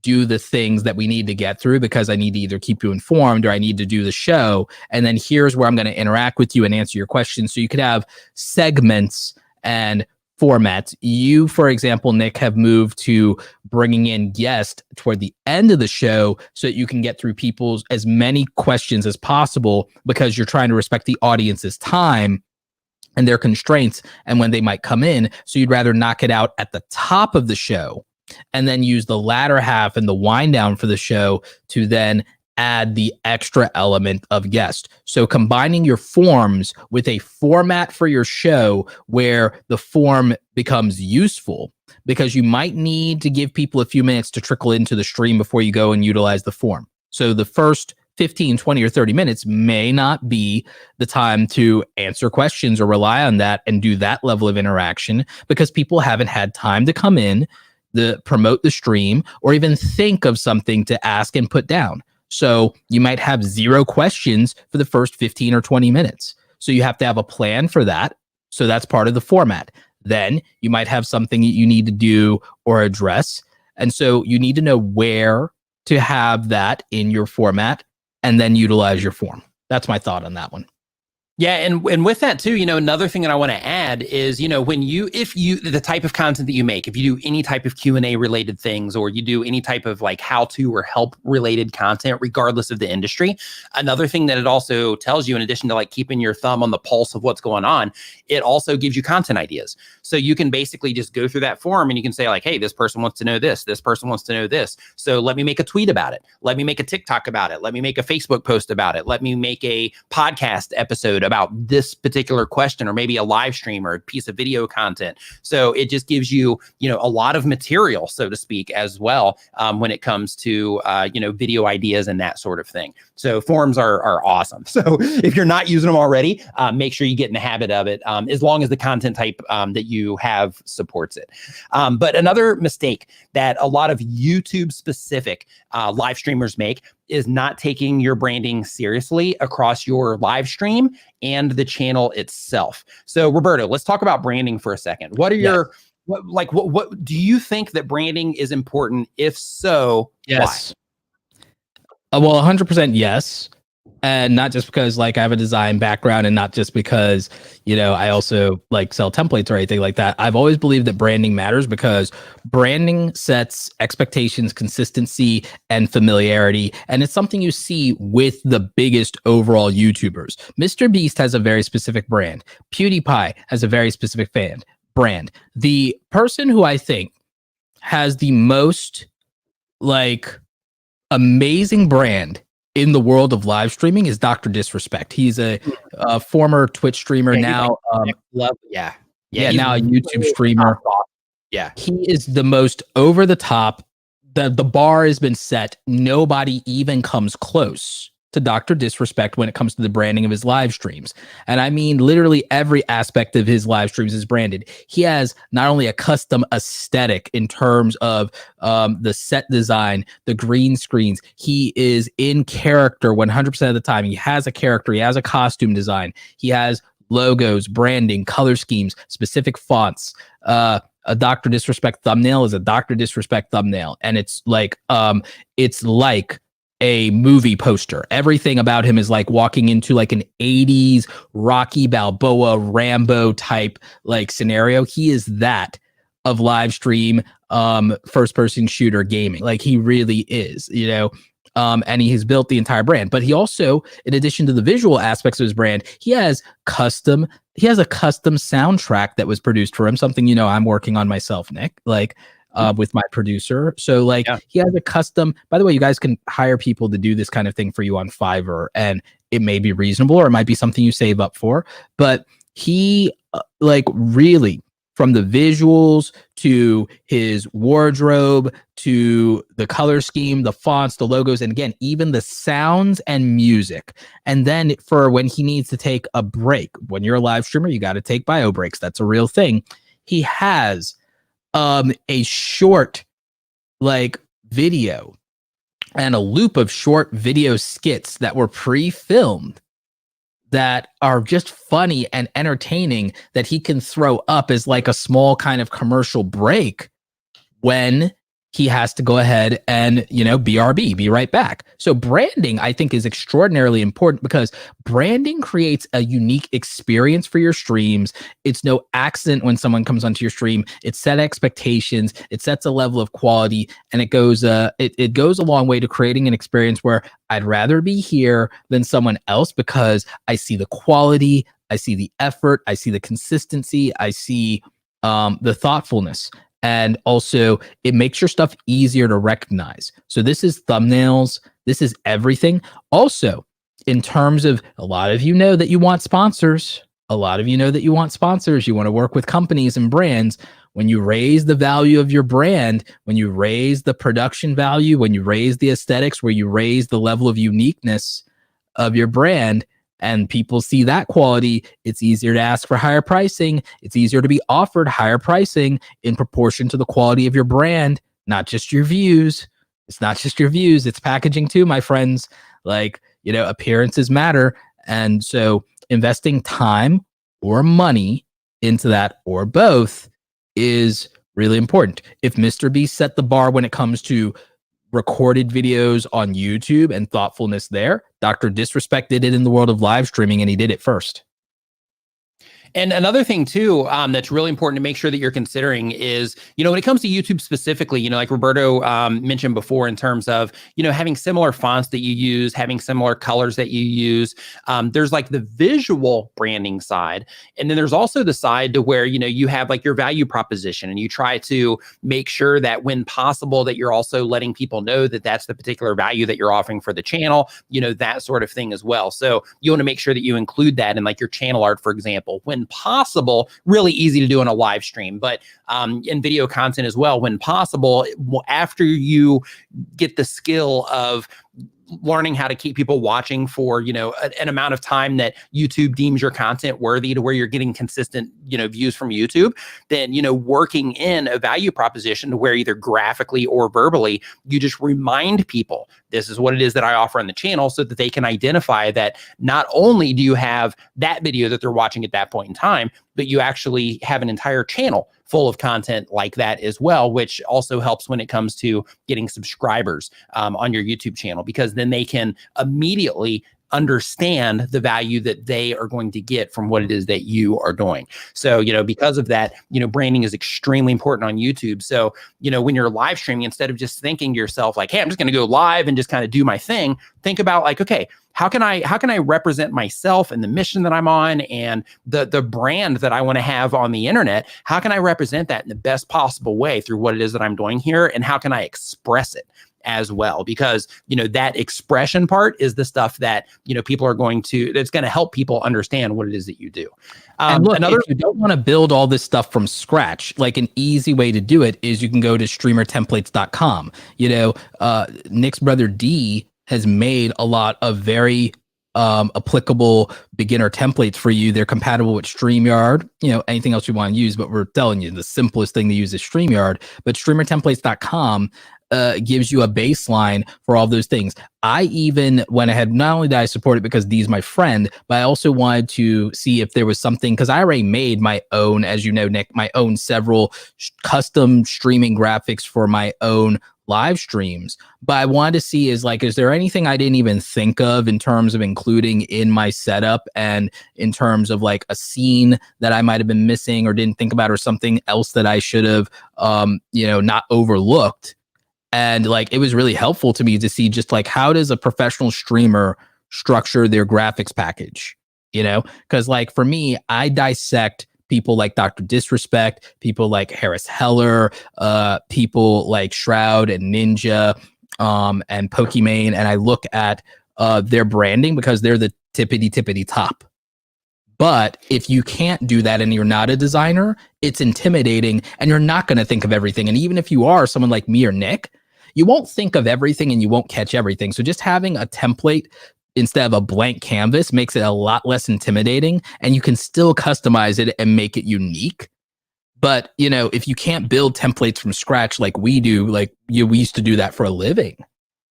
do the things that we need to get through because I need to either keep you informed or I need to do the show. And then here's where I'm going to interact with you and answer your questions. So you could have segments and formats. You, for example, Nick, have moved to bringing in guests toward the end of the show so that you can get through people's as many questions as possible, because you're trying to respect the audience's time and their constraints and when they might come in. So you'd rather knock it out at the top of the show and then use the latter half and the wind down for the show to then add the extra element of guest. So combining your forms with a format for your show where the form becomes useful, because you might need to give people a few minutes to trickle into the stream before you go and utilize the form. So the first 15, 20, or 30 minutes may not be the time to answer questions or rely on that and do that level of interaction, because people haven't had time to come in, promote the stream, or even think of something to ask and put down. So you might have 0 questions for the first 15 or 20 minutes. So you have to have a plan for that. So that's part of the format. Then you might have something that you need to do or address. And so you need to know where to have that in your format and then utilize your form. That's my thought on that one. Yeah, and with that too, another thing that I want to add is, if you the type of content that you make, if you do any type of Q&A related things, or you do any type of like how to or help related content, regardless of the industry, another thing that it also tells you, in addition to like keeping your thumb on the pulse of what's going on, it also gives you content ideas. So you can basically just go through that form and you can say like, hey, this person wants to know this person wants to know this. So let me make a tweet about it. Let me make a TikTok about it. Let me make a Facebook post about it. Let me make a podcast episode about this particular question, or maybe a live stream or a piece of video content. So it just gives you, a lot of material, so to speak, as well, when it comes to, video ideas and that sort of thing. So forums are awesome. So if you're not using them already, make sure you get in the habit of it, as long as the content type that you have supports it. But another mistake that a lot of YouTube specific live streamers make is not taking your branding seriously across your live stream and the channel itself. So Roberto, let's talk about branding for a second. What are your, what do you think that branding is important? If so, yes. Why? Well, 100% yes. And not just because like I have a design background, and not just because, I also like sell templates or anything like that. I've always believed that branding matters, because branding sets expectations, consistency, and familiarity. And it's something you see with the biggest overall YouTubers. Mr. Beast has a very specific brand. PewDiePie has a very specific brand. The person who I think has the most like amazing brand in the world of live streaming is Dr. Disrespect. He's a former Twitch streamer, now now a YouTube streamer. Yeah, he is the most over the top. The bar has been set. Nobody even comes close to Dr. Disrespect when it comes to the branding of his live streams. And I mean, literally every aspect of his live streams is branded. He has not only a custom aesthetic in terms of the set design, the green screens. He is in character 100% of the time. He has a character. He has a costume design. He has logos, branding, color schemes, specific fonts. A Dr. Disrespect thumbnail is a Dr. Disrespect thumbnail. And it's like a movie poster. Everything about him is like walking into like an 80s Rocky Balboa Rambo type like scenario. He is that of live stream first person shooter gaming. Like he really is, and he has built the entire brand. But he also, in addition to the visual aspects of his brand, he has a custom soundtrack that was produced for him, something I'm working on myself, Nick. With my producer. So he has a custom, by the way, you guys can hire people to do this kind of thing for you on Fiverr, and it may be reasonable, or it might be something you save up for, but he really, from the visuals to his wardrobe to the color scheme, the fonts, the logos, and again, even the sounds and music. And then for when he needs to take a break, when you're a live streamer, you got to take bio breaks. That's a real thing. He has a short video and a loop of short video skits that were pre-filmed that are just funny and entertaining that he can throw up as like a small kind of commercial break when he has to go ahead and, BRB, be right back. So branding, I think, is extraordinarily important, because branding creates a unique experience for your streams. It's no accident when someone comes onto your stream. It sets expectations. It sets a level of quality, and it goes a long way to creating an experience where I'd rather be here than someone else, because I see the quality, I see the effort, I see the consistency, I see the thoughtfulness. And also, it makes your stuff easier to recognize. So this is thumbnails. This is everything. Also, in terms of, a lot of you know that you want sponsors. You want to work with companies and brands. When you raise the value of your brand, when you raise the production value, when you raise the aesthetics, where you raise the level of uniqueness of your brand, and people see that quality, it's easier to ask for higher pricing. It's easier to be offered higher pricing in proportion to the quality of your brand, not just your views. It's not just your views, it's packaging too, my friends. Appearances matter. And so investing time or money into that or both is really important. If Mr. Beast set the bar when it comes to recorded videos on YouTube and thoughtfulness there, Dr. Disrespect did it in the world of live streaming, and he did it first. And another thing too, that's really important to make sure that you're considering is, when it comes to YouTube specifically, like Roberto mentioned before, in terms of, having similar fonts that you use, having similar colors that you use. There's like the visual branding side. And then there's also the side to where, you have like your value proposition, and you try to make sure that when possible, that you're also letting people know that that's the particular value that you're offering for the channel, that sort of thing as well. So you want to make sure that you include that in like your channel art, for example, when possible. Really easy to do on a live stream, but in video content as well, when possible, after you get the skill of learning how to keep people watching for, an amount of time that YouTube deems your content worthy to where you're getting consistent, views from YouTube, then, working in a value proposition to where either graphically or verbally, you just remind people, this is what it is that I offer on the channel, so that they can identify that not only do you have that video that they're watching at that point in time, but you actually have an entire channel full of content like that as well, which also helps when it comes to getting subscribers on your YouTube channel, because then they can immediately understand the value that they are going to get from what it is that you are doing. So, because of that, branding is extremely important on YouTube. So, when you're live streaming, instead of just thinking to yourself like, hey, I'm just going to go live and just kind of do my thing, think about like, okay, how can I represent myself and the mission that I'm on and the brand that I want to have on the internet? How can I represent that in the best possible way through what it is that I'm doing here? And how can I express it as well? Because, that expression part is the stuff that, people are that's going to help people understand what it is that you do. And look, if you don't want to build all this stuff from scratch, like an easy way to do it is you can go to streamertemplates.com. Nick's brother D has made a lot of very applicable beginner templates for you. They're compatible with Streamyard, anything else you want to use, but we're telling you the simplest thing to use is Streamyard. But streamertemplates.com gives you a baseline for all those things. I even went ahead, not only did I support it because Dee's my friend, but I also wanted to see if there was something, because I already made my own, as you know, Nick, my own several custom streaming graphics for my own live streams. But I wanted to see is there anything I didn't even think of in terms of including in my setup, and in terms of like a scene that I might have been missing or didn't think about, or something else that I should have, not overlooked. And it was really helpful to me to see just like, how does a professional streamer structure their graphics package? Because for me, I dissect people like Dr. Disrespect, people like Harris Heller, people like Shroud and Ninja, and Pokimane, and I look at their branding because they're the tippity top. But if you can't do that and you're not a designer, it's intimidating, and you're not going to think of everything. And even if you are someone like me or Nick, you won't think of everything and you won't catch everything. So just having a template instead of a blank canvas makes it a lot less intimidating, and you can still customize it and make it unique. But, if you can't build templates from scratch like we do, we used to do that for a living.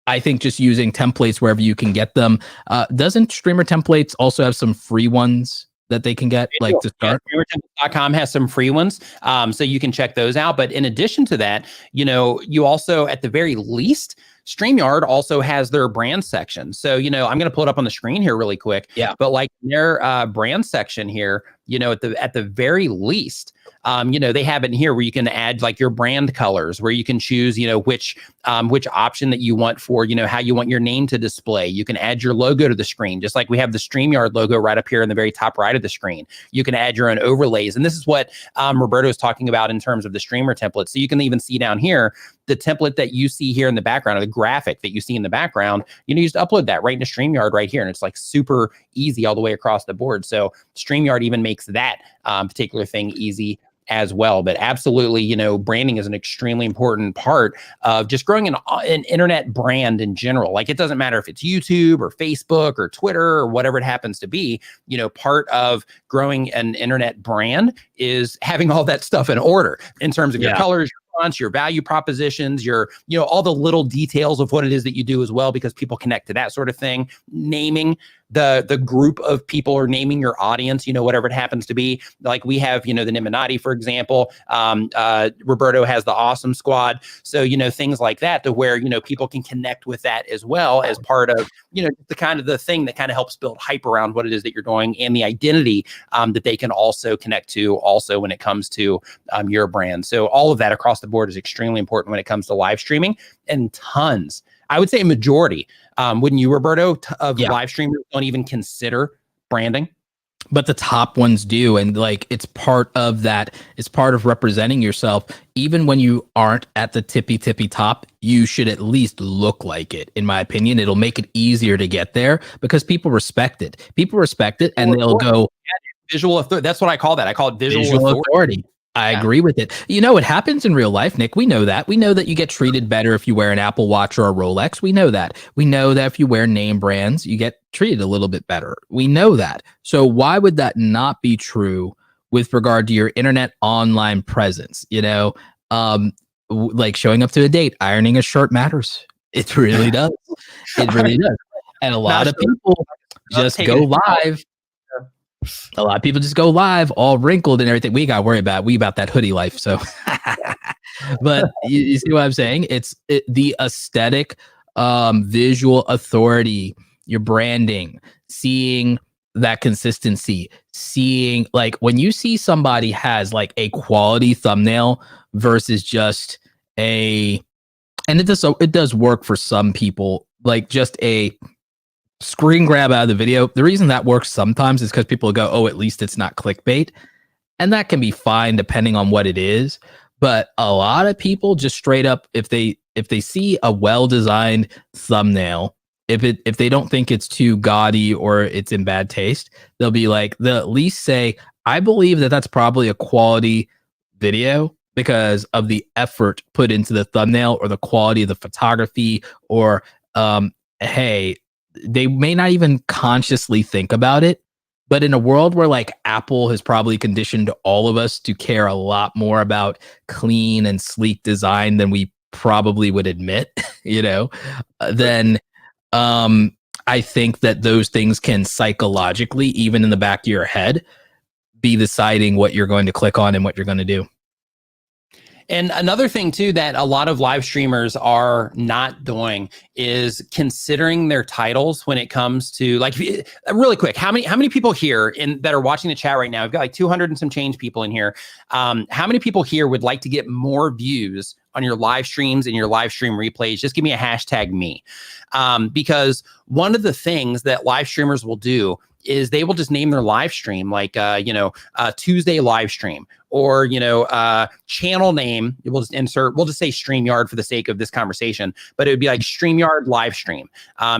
I think just using templates wherever you can get them. Doesn't Streamer Templates also have some free ones that they can get to start? Yeah, streamertemplates.com has some free ones, so you can check those out. But in addition to that, you also, at the very least, Streamyard also has their brand section. So, I'm going to pull it up on the screen here really quick. Yeah. But their brand section here, at the very least, they have it in here where you can add your brand colors, where you can choose, which option that you want for, how you want your name to display. You can add your logo to the screen, just like we have the Streamyard logo right up here in the very top right of the screen. You can add your own overlays. And this is what Roberto is talking about in terms of the streamer template. So you can even see down here, the template that you see here in the background, or the graphic that you see in the background, you just upload that right into Streamyard right here. And it's super easy all the way across the board. So Streamyard even makes that particular thing easy as well. But absolutely, branding is an extremely important part of just growing an internet brand in general. It doesn't matter if it's YouTube or Facebook or Twitter or whatever it happens to be, part of growing an internet brand is having all that stuff in order in terms of your colors, your value propositions, your, all the little details of what it is that you do as well, because people connect to that sort of thing. Naming, the group of people or naming your audience, whatever it happens to be. Like we have, the Niminati, for example. Roberto has the Awesome Squad. So, things like that, to where, people can connect with that as well as part of, the thing that kind of helps build hype around what it is that you're doing, and the identity that they can also connect to also when it comes to your brand. So all of that across the board is extremely important when it comes to live streaming, and tons. I would say a majority, wouldn't you, Roberto, of live streamers don't even consider branding? But the top ones do. And like, it's part of that. It's part of representing yourself. Even when you aren't at the tippy top, you should at least look like it. In my opinion, it'll make it easier to get there because people respect it. People respect it, and they'll go visual authority. That's what I call that. I call it visual authority. I agree with it. It happens in real life, Nick. We know that. We know that you get treated better if you wear an Apple Watch or a Rolex. We know that. We know that if you wear name brands, you get treated a little bit better. We know that. So why would that not be true with regard to your internet online presence? Like showing up to a date, ironing a shirt matters. It really does. It really does. And a lot of people just go live. A lot of people just go live all wrinkled and everything. We got to worry about that hoodie life. So, but you see what I'm saying? It's the aesthetic, visual authority, your branding, seeing that consistency, seeing like when you see somebody has like a quality thumbnail versus just and it does work for some people, like just a screen grab out of the video. The reason that works sometimes is because people go, oh, at least it's not clickbait. And that can be fine depending on what it is. But a lot of people just straight up, if they see a well-designed thumbnail, if they don't think it's too gaudy or it's in bad taste, they'll at least say, I believe that that's probably a quality video because of the effort put into the thumbnail or the quality of the photography, or hey, they may not even consciously think about it, but in a world where like Apple has probably conditioned all of us to care a lot more about clean and sleek design than we probably would admit, then I think that those things can psychologically, even in the back of your head, be deciding what you're going to click on and what you're going to do. And another thing too that a lot of live streamers are not doing is considering their titles when it comes to, like, really quick, how many people here that are watching the chat right now? We've got like 200 and some change people in here. How many people here would like to get more views on your live streams and your live stream replays? Just give me a hashtag me. Because one of the things that live streamers will do is they will just name their live stream like, Tuesday live stream, or, channel name. We'll just say Streamyard for the sake of this conversation, but it would be like Streamyard live stream.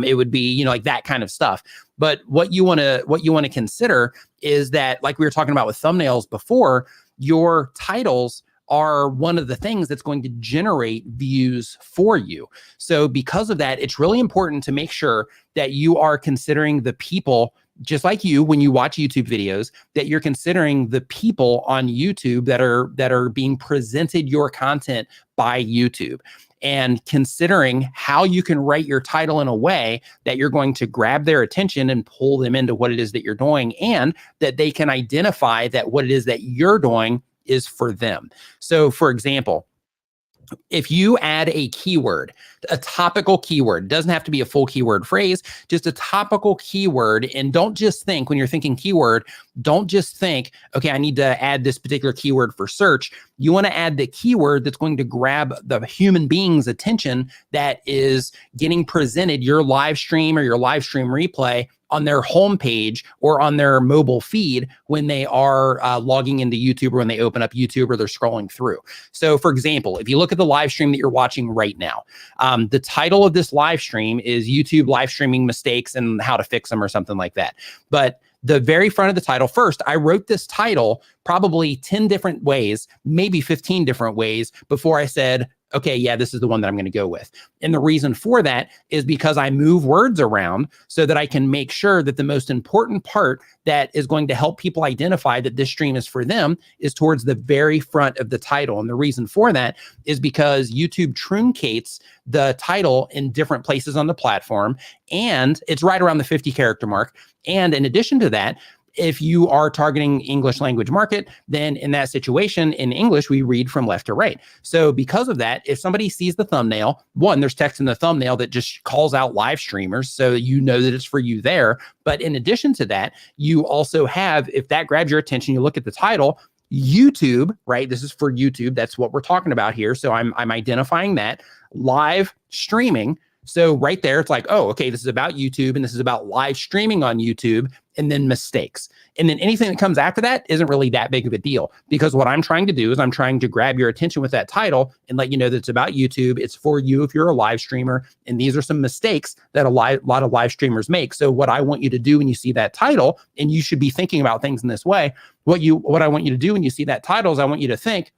It would be, like that kind of stuff. But what you want to consider is that, like we were talking about with thumbnails before, your titles are one of the things that's going to generate views for you. So because of that, it's really important to make sure that you are considering the people, just like you, when you watch YouTube videos, that you're considering the people on YouTube that are being presented your content by YouTube, and considering how you can write your title in a way that you're going to grab their attention and pull them into what it is that you're doing, and that they can identify that what it is that you're doing is for them. So for example, if you add a keyword, a topical keyword, doesn't have to be a full keyword phrase, just a topical keyword. And don't just think, when you're thinking keyword, don't just think, okay, I need to add this particular keyword for search. You want to add the keyword that's going to grab the human being's attention that is getting presented your live stream or your live stream replay on their homepage or on their mobile feed when they are logging into YouTube, or when they open up YouTube, or they're scrolling through. So for example, if you look at the live stream that you're watching right now, the title of this live stream is YouTube live streaming mistakes and how to fix them, or something like that. But the very front of the title, first, I wrote this title probably 10 different ways, maybe 15 different ways before I said, okay, yeah, this is the one that I'm going to go with. And the reason for that is because I move words around so that I can make sure that the most important part that is going to help people identify that this stream is for them is towards the very front of the title. And the reason for that is because YouTube truncates the title in different places on the platform, and it's right around the 50 character mark. And in addition to that, if you are targeting English language market, then in that situation, in English, we read from left to right. So because of that, if somebody sees the thumbnail, one, there's text in the thumbnail that just calls out live streamers, so you know that it's for you there. But in addition to that, you also have, if that grabs your attention, you look at the title, YouTube, right? This is for YouTube. That's what we're talking about here. So I'm identifying that live streaming. So right there, it's like, oh, okay, this is about YouTube and this is about live streaming on YouTube, and then mistakes. And then anything that comes after that isn't really that big of a deal, because what I'm trying to do is I'm trying to grab your attention with that title and let you know that it's about YouTube. It's for you if you're a live streamer. And these are some mistakes that a lot of live streamers make. So what I want you to do when you see that title, and you should be thinking about things in this way, what I want you to do when you see that title is I want you to think,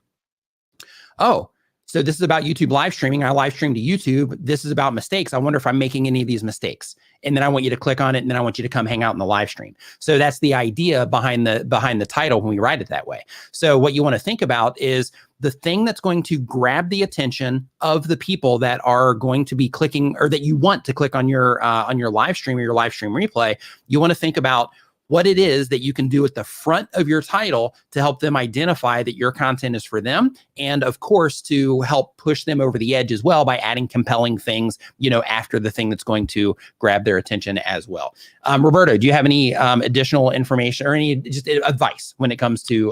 oh, so this is about YouTube live streaming. I live stream to YouTube. This is about mistakes. I wonder if I'm making any of these mistakes. And then I want you to click on it, and then I want you to come hang out in the live stream. So that's the idea behind the title when we write it that way. So what you want to think about is the thing that's going to grab the attention of the people that are going to be clicking, or that you want to click on your live stream or your live stream replay. You want to think about what it is that you can do at the front of your title to help them identify that your content is for them. And of course, to help push them over the edge as well by adding compelling things, after the thing that's going to grab their attention as well. Roberto, do you have any additional information or any just advice when it comes to,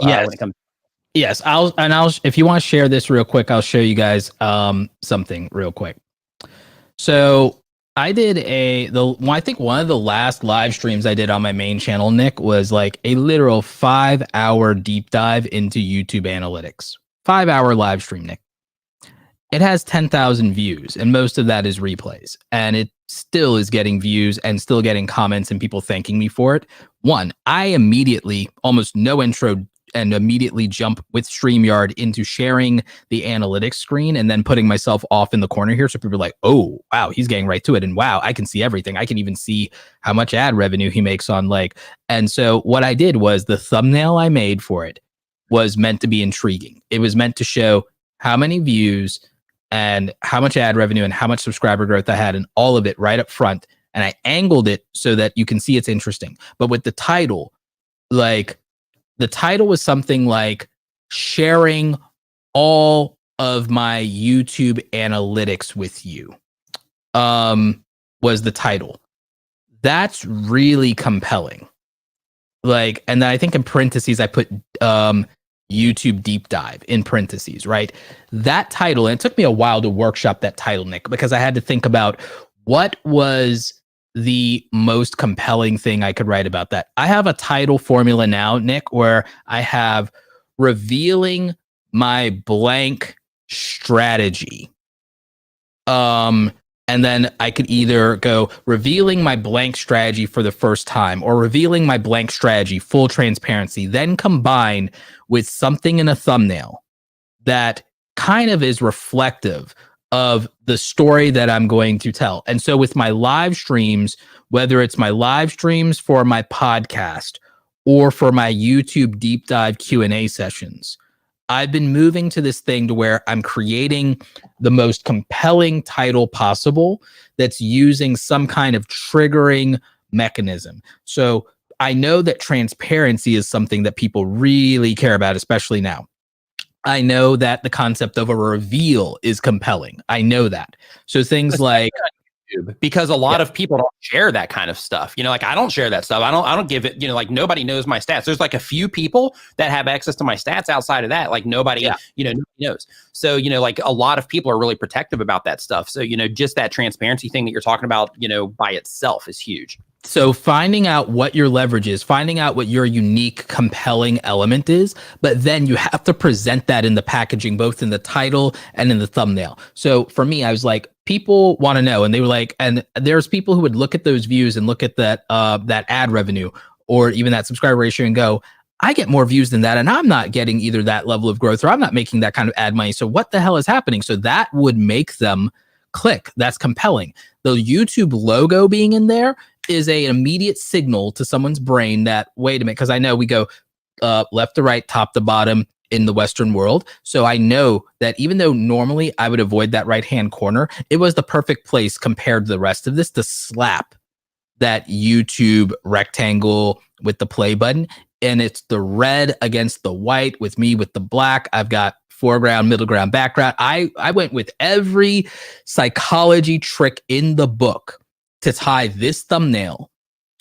Yes, I'll if you want to share this real quick, I'll show you guys something real quick. So I did I think one of the last live streams I did on my main channel, Nick, was like a literal 5-hour deep dive into YouTube analytics. 5-hour live stream, Nick. It has 10,000 views, and most of that is replays. And it still is getting views and still getting comments and people thanking me for it. One, I immediately, almost no intro, and immediately jump with Streamyard into sharing the analytics screen and then putting myself off in the corner here. So people are like, oh, wow, he's getting right to it. And wow, I can see everything. I can even see how much ad revenue he makes on and so what I did was the thumbnail I made for it was meant to be intriguing. It was meant to show how many views and how much ad revenue and how much subscriber growth I had and all of it right up front. And I angled it so that you can see it's interesting. But with the title, the title was something like sharing all of my YouTube analytics with you, was the title. That's really compelling. And then I think in parentheses, I put YouTube deep dive in parentheses, right? That title, and it took me a while to workshop that title, Nick, because I had to think about what was the most compelling thing I could write about that. I have a title formula now, Nick, where I have revealing my blank strategy. And then I could either go revealing my blank strategy for the first time or revealing my blank strategy, full transparency, then combined with something in a thumbnail that kind of is reflective of the story that I'm going to tell. And so with my live streams, whether it's my live streams for my podcast or for my YouTube deep dive Q&A sessions, I've been moving to this thing to where I'm creating the most compelling title possible that's using some kind of triggering mechanism. So I know that transparency is something that people really care about, especially now. I know that the concept of a reveal is compelling. I know that. So things like because a lot of people don't share that kind of stuff. I don't share that stuff. I don't give it, nobody knows my stats. There's a few people that have access to my stats. Outside of that, nobody, nobody knows. So, a lot of people are really protective about that stuff. So, just that transparency thing that you're talking about, by itself is huge. So finding out what your leverage is, finding out what your unique, compelling element is, but then you have to present that in the packaging, both in the title and in the thumbnail. So for me, I was like, people want to know, and they were like, and there's people who would look at those views and look at that ad revenue or even that subscriber ratio and go, I get more views than that, and I'm not getting either that level of growth or I'm not making that kind of ad money. So what the hell is happening? So that would make them click. That's compelling. The YouTube logo being in there is an immediate signal to someone's brain that, wait a minute, because I know we go left to right, top to bottom in the Western world. So I know that even though normally I would avoid that right-hand corner, it was the perfect place compared to the rest of this to slap that YouTube rectangle with the play button. And it's the red against the white with me with the black. I've got foreground, middle ground, background. I went with every psychology trick in the book to tie this thumbnail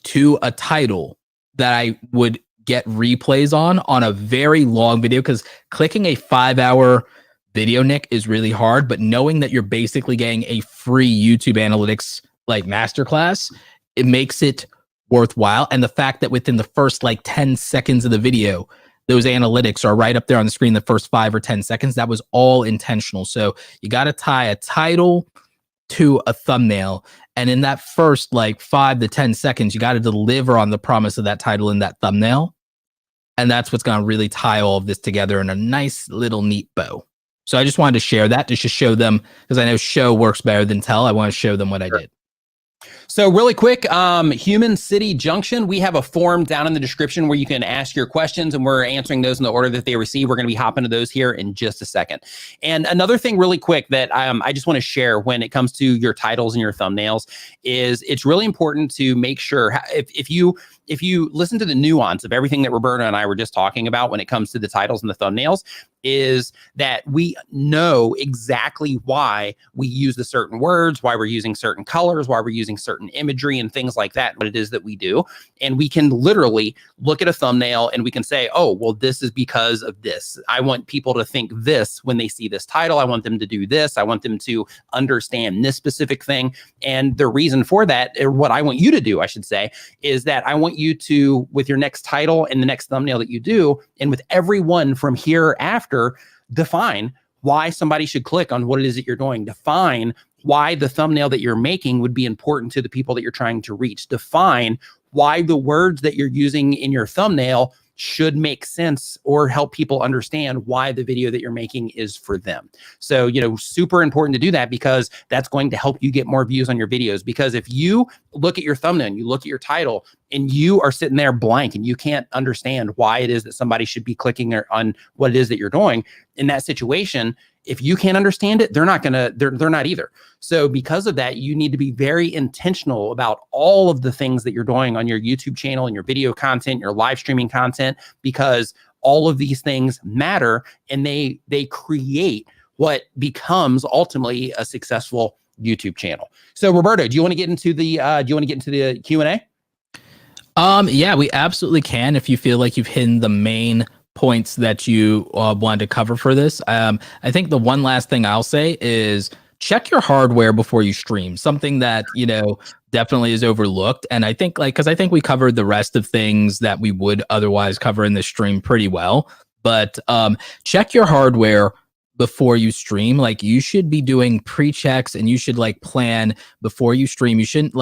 to a title that I would get replays on a very long video, because clicking a 5-hour video, Nick, is really hard. But knowing that you're basically getting a free YouTube analytics like masterclass, it makes it worthwhile. And the fact that within the first like 10 seconds of the video, those analytics are right up there on the screen, the first 5 or 10 seconds, that was all intentional. So you got to tie a title to a thumbnail. And in that first like 5 to 10 seconds, you got to deliver on the promise of that title in that thumbnail. And that's what's going to really tie all of this together in a nice little neat bow. So I just wanted to share that just to show them, because I know show works better than tell. I want to show them what I did. So really quick, Human City Junction, we have a form down in the description where you can ask your questions, and we're answering those in the order that they receive. We're going to be hopping to those here in just a second. And another thing really quick that I just want to share when it comes to your titles and your thumbnails is it's really important to make sure if you listen to the nuance of everything that Roberta and I were just talking about when it comes to the titles and the thumbnails, is that we know exactly why we use the certain words, why we're using certain colors, why we're using certain imagery and things like that, what it is that we do. And we can literally look at a thumbnail and we can say, oh, well, this is because of this. I want people to think this when they see this title. I want them to do this. I want them to understand this specific thing. And the reason for that, or what I want you to do, I should say, is that I want you to, with your next title and the next thumbnail that you do, and with every one from here after, define why somebody should click on what it is that you're doing. Define why the thumbnail that you're making would be important to the people that you're trying to reach. Define why the words that you're using in your thumbnail should make sense or help people understand why the video that you're making is for them. So, super important to do that, because that's going to help you get more views on your videos. Because if you look at your thumbnail and you look at your title and you are sitting there blank and you can't understand why it is that somebody should be clicking on what it is that you're doing in that situation, if you can't understand it, they're not either. So because of that, you need to be very intentional about all of the things that you're doing on your YouTube channel and your video content, your live streaming content, because all of these things matter and they create what becomes ultimately a successful YouTube channel. So Roberto, do you want to get into the Q&A? Yeah, we absolutely can. If you feel like you've hidden the main points that you wanted to cover for this. I think the one last thing I'll say is check your hardware before you stream. Something that, definitely is overlooked. And I think because I think we covered the rest of things that we would otherwise cover in the stream pretty well. But check your hardware before you stream. Like, you should be doing pre-checks and you should plan before you stream. You shouldn't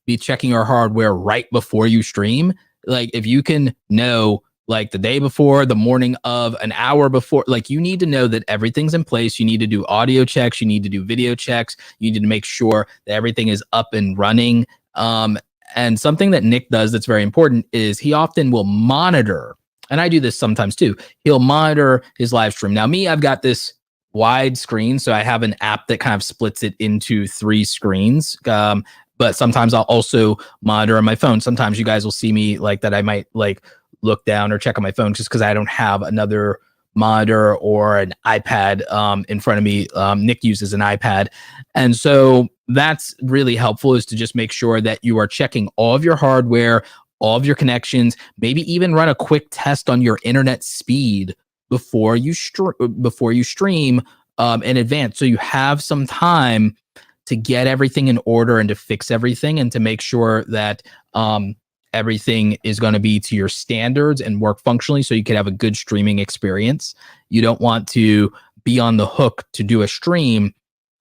be checking your hardware right before you stream. Like, if you can know the day before, the morning of, an hour before, you need to know that everything's in place. You need to do audio checks. You need to do video checks. You need to make sure that everything is up and running. And something that Nick does that's very important is he often will monitor, and I do this sometimes too. He'll monitor his live stream. Now, me, I've got this wide screen, so I have an app that kind of splits it into 3 screens. But sometimes I'll also monitor on my phone. Sometimes you guys will see me that I might look down or check on my phone just because I don't have another monitor or an iPad in front of me. Nick uses an iPad. And so that's really helpful, is to just make sure that you are checking all of your hardware, all of your connections, maybe even run a quick test on your internet speed before you stream in advance. So you have some time to get everything in order and to fix everything and to make sure that everything is going to be to your standards and work functionally so you can have a good streaming experience. You don't want to be on the hook to do a stream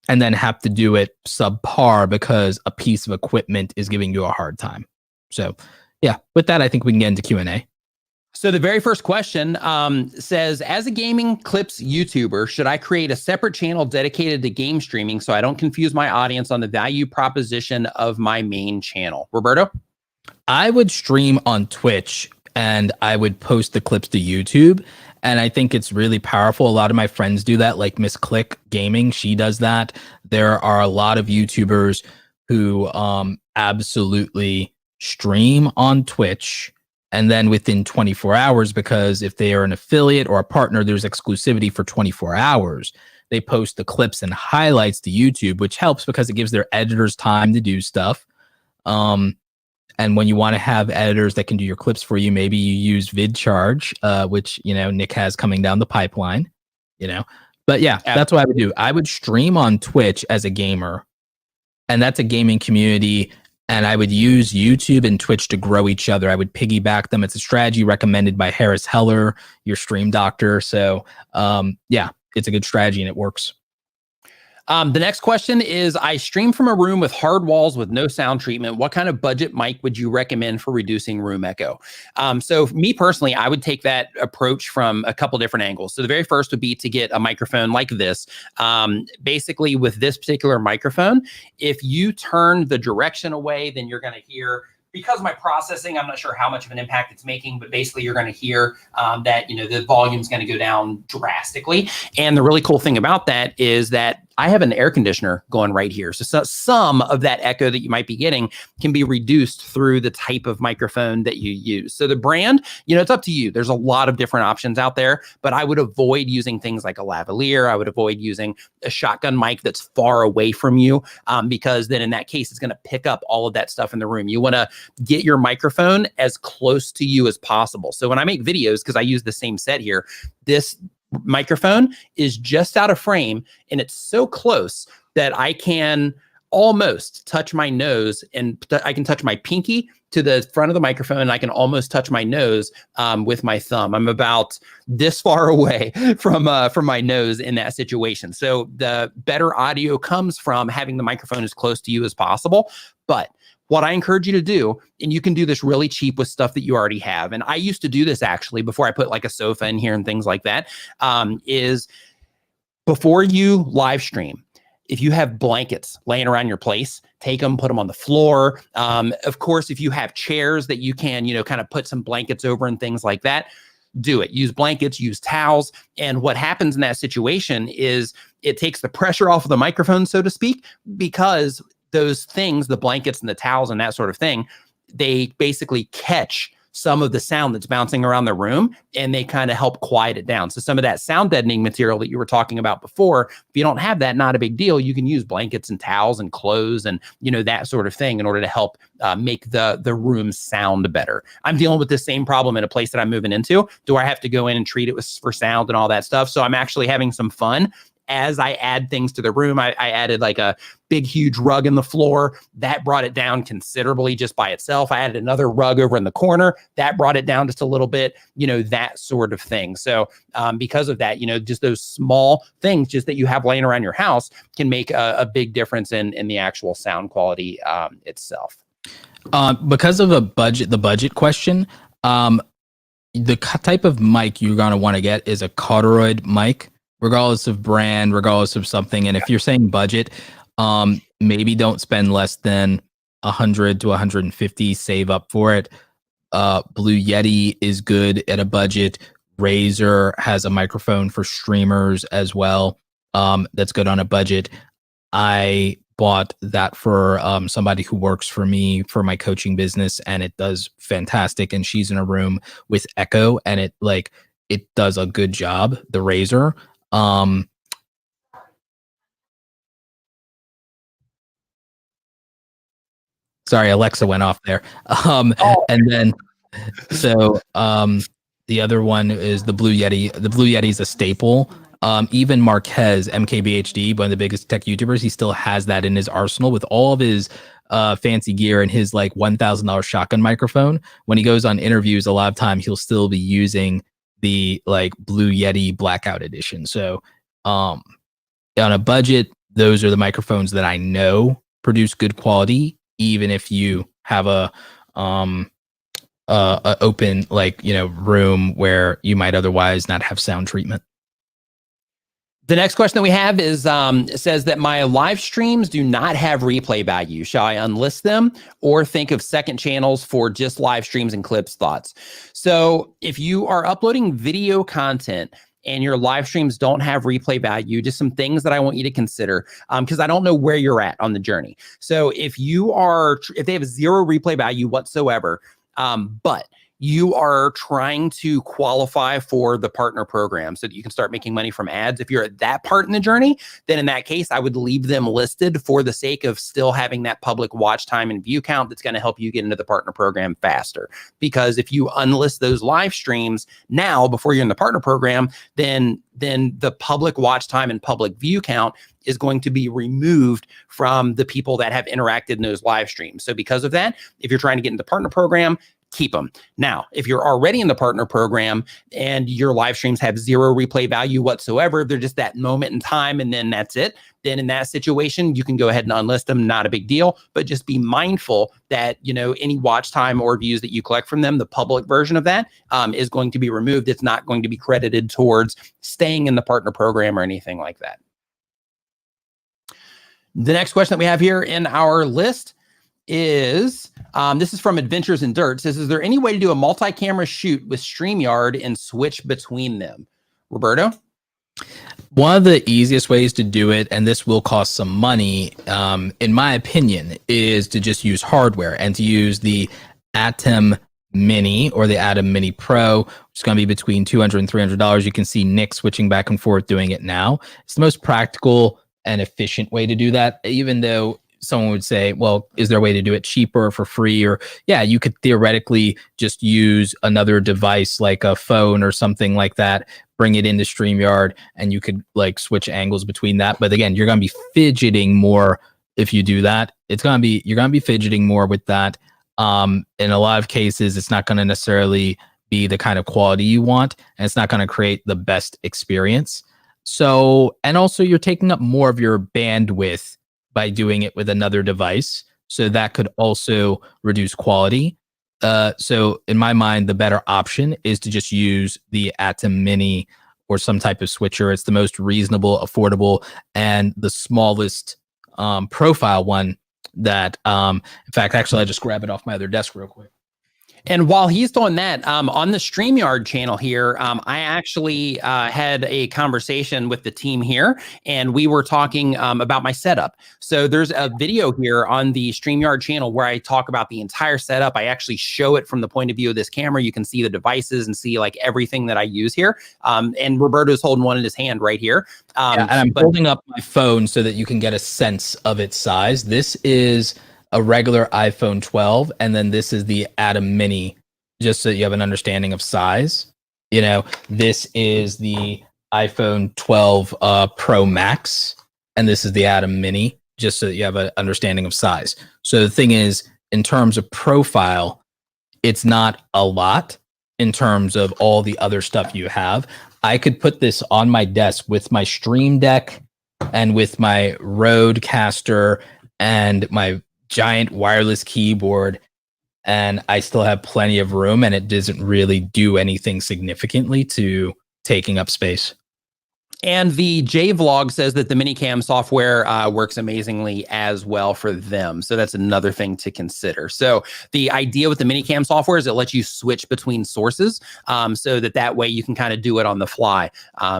and then have to do it subpar because a piece of equipment is giving you a hard time. So yeah, with that, I think we can get into Q&A. So the very first question says, as a gaming clips YouTuber, should I create a separate channel dedicated to game streaming so I don't confuse my audience on the value proposition of my main channel? Roberto? I would stream on Twitch and I would post the clips to YouTube. And I think it's really powerful. A lot of my friends do that, like Miss Click Gaming. She does that. There are a lot of YouTubers who absolutely stream on Twitch. And then within 24 hours, because if they are an affiliate or a partner, there's exclusivity for 24 hours. They post the clips and highlights to YouTube, which helps because it gives their editors time to do stuff. And when you want to have editors that can do your clips for you, maybe you use VidCharge, which, Nick has coming down the pipeline, But yeah, that's what I would do. I would stream on Twitch as a gamer, and that's a gaming community. And I would use YouTube and Twitch to grow each other. I would piggyback them. It's a strategy recommended by Harris Heller, your stream doctor. So yeah, it's a good strategy and it works. The next question is, I stream from a room with hard walls with no sound treatment. What kind of budget mic would you recommend for reducing room echo? So for me personally, I would take that approach from a couple different angles. So the very first would be to get a microphone like this. Basically with this particular microphone, if you turn the direction away, then you're going to hear, because of my processing, I'm not sure how much of an impact it's making, but basically you're going to hear that, the volume is going to go down drastically. And the really cool thing about that is that I have an air conditioner going right here. So some of that echo that you might be getting can be reduced through the type of microphone that you use. So the brand, it's up to you. There's a lot of different options out there, but I would avoid using things like a lavalier. I would avoid using a shotgun mic that's far away from you, because then in that case, it's going to pick up all of that stuff in the room. You want to get your microphone as close to you as possible. So when I make videos, because I use the same set here, this microphone is just out of frame and it's so close that I can almost touch my nose, and I can touch my pinky to the front of the microphone, and I can almost touch my nose with my thumb. I'm about this far away from my nose in that situation. So the better audio comes from having the microphone as close to you as possible. But what I encourage you to do, and you can do this really cheap with stuff that you already have, and I used to do this actually before I put like a sofa in here and things like that, is before you live stream, if you have blankets laying around your place, take them, put them on the floor. Of course, if you have chairs that you can, kind of put some blankets over and things like that, do it. Use blankets, use towels. And what happens in that situation is it takes the pressure off of the microphone, so to speak, because those things, the blankets and the towels and that sort of thing, they basically catch some of the sound that's bouncing around the room, and they kind of help quiet it down. So some of that sound deadening material that you were talking about before, if you don't have that, not a big deal. You can use blankets and towels and clothes and, that sort of thing in order to help make the room sound better. I'm dealing with the same problem in a place that I'm moving into. Do I have to go in and treat it for sound and all that stuff? So I'm actually having some fun as I add things to the room. I added like a big, huge rug in the floor. That brought it down considerably just by itself. I added another rug over in the corner. That brought it down just a little bit, that sort of thing. So because of that, just those small things just that you have laying around your house can make a big difference in the actual sound quality itself. Because of the budget question, the type of mic you're going to want to get is a corduroy mic, regardless of brand, regardless of something. And if you're saying budget, maybe don't spend less than 100 to 150, save up for it. Blue Yeti is good at a budget. Razer has a microphone for streamers as well. That's good on a budget. I bought that for somebody who works for me for my coaching business, and it does fantastic. And she's in a room with echo, and it does a good job. The Razer. Sorry, Alexa went off there. And then the other one is the Blue Yeti. The Blue Yeti is a staple. Even Marquez, MKBHD, one of the biggest tech YouTubers, he still has that in his arsenal with all of his fancy gear and his like $1,000 shotgun microphone. When he goes on interviews, a lot of time he'll still be using the like Blue Yeti Blackout Edition. So on a budget, those are the microphones that I know produce good quality, even if you have a a open room where you might otherwise not have sound treatment. The next question that we have is, it says that my live streams do not have replay value. Shall I unlist them or think of second channels for just live streams and clips? Thoughts? So if you are uploading video content and your live streams don't have replay value, just some things that I want you to consider, because I don't know where you're at on the journey. So if they have zero replay value whatsoever, but you are trying to qualify for the partner program so that you can start making money from ads. If you're at that part in the journey, then in that case, I would leave them listed for the sake of still having that public watch time and view count that's going to help you get into the partner program faster. Because if you unlist those live streams now before you're in the partner program, then the public watch time and public view count is going to be removed from the people that have interacted in those live streams. So because of that, if you're trying to get into the partner program, keep them. Now, if you're already in the partner program and your live streams have zero replay value whatsoever, they're just that moment in time and then that's it, then in that situation, you can go ahead and unlist them. Not a big deal, but just be mindful that, any watch time or views that you collect from them, the public version of that is going to be removed. It's not going to be credited towards staying in the partner program or anything like that. The next question that we have here in our list is, this is from Adventures in Dirt. It says, is there any way to do a multi-camera shoot with StreamYard and switch between them? Roberto? One of the easiest ways to do it, and this will cost some money, in my opinion, is to just use hardware and to use the Atom Mini or the Atom Mini Pro, which is going to be between $200 and $300. You can see Nick switching back and forth doing it now. It's the most practical and efficient way to do that, even though someone would say, well, is there a way to do it cheaper for free? Or yeah, you could theoretically just use another device like a phone or something like that, bring it into StreamYard, and you could switch angles between that. But again, you're going to be fidgeting more if you do that. You're going to be fidgeting more with that. In a lot of cases, it's not going to necessarily be the kind of quality you want, and it's not going to create the best experience. So, and also you're taking up more of your bandwidth by doing it with another device. So that could also reduce quality. So in my mind, the better option is to just use the Atom Mini or some type of switcher. It's the most reasonable, affordable, and the smallest profile one that, in fact, actually, I just grab it off my other desk real quick. And while he's doing that, on the StreamYard channel here, I actually had a conversation with the team here, and we were talking about my setup. So there's a video here on the StreamYard channel where I talk about the entire setup. I actually show it from the point of view of this camera. You can see the devices and see everything that I use here. And Roberto's holding one in his hand right here. And I'm holding up my phone so that you can get a sense of its size. This is a regular iPhone 12, and then this is the Atom Mini, just so you have an understanding of size. This is the iPhone 12 Pro Max, and this is the Atom Mini, just so that you have an understanding of size. So the thing is, in terms of profile, it's not a lot in terms of all the other stuff you have. I could put this on my desk with my Stream Deck and with my Rodecaster and my giant wireless keyboard, and I still have plenty of room, and it doesn't really do anything significantly to taking up space. And the JVlog says that the Minicam software works amazingly as well for them. So that's another thing to consider. So the idea with the Minicam software is it lets you switch between sources, so that way you can kind of do it on the fly.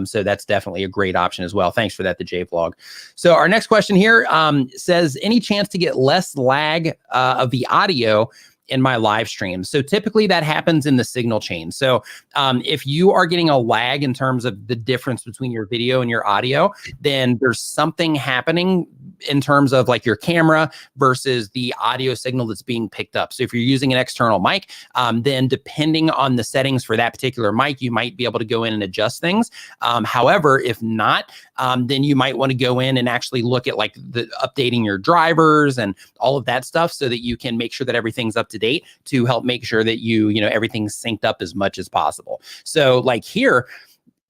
So that's definitely a great option as well. Thanks for that, the JVlog. So our next question here says, any chance to get less lag of the audio in my live stream? So typically that happens in the signal chain. So if you are getting a lag in terms of the difference between your video and your audio, then there's something happening in terms of your camera versus the audio signal that's being picked up. So if you're using an external mic, then depending on the settings for that particular mic, you might be able to go in and adjust things. However, if not, then you might want to go in and actually look at the updating your drivers and all of that stuff so that you can make sure that everything's up to date to help make sure that everything's synced up as much as possible. So here,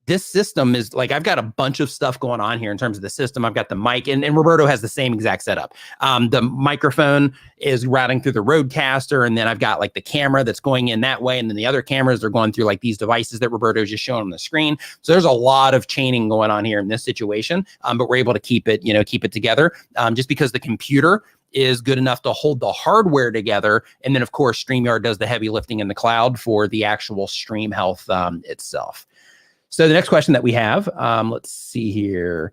this system is like, I've got a bunch of stuff going on here in terms of the system. I've got the mic, and Roberto has the same exact setup. The microphone is routing through the Rodecaster, and then I've got like the camera that's going in that way, and then the other cameras are going through like these devices that Roberto is just showing on the screen. So there's a lot of chaining going on here in this situation, but we're able to keep it together, just because the computer is good enough to hold the hardware together. And then of course, StreamYard does the heavy lifting in the cloud for the actual stream health itself. So the next question that we have, let's see here.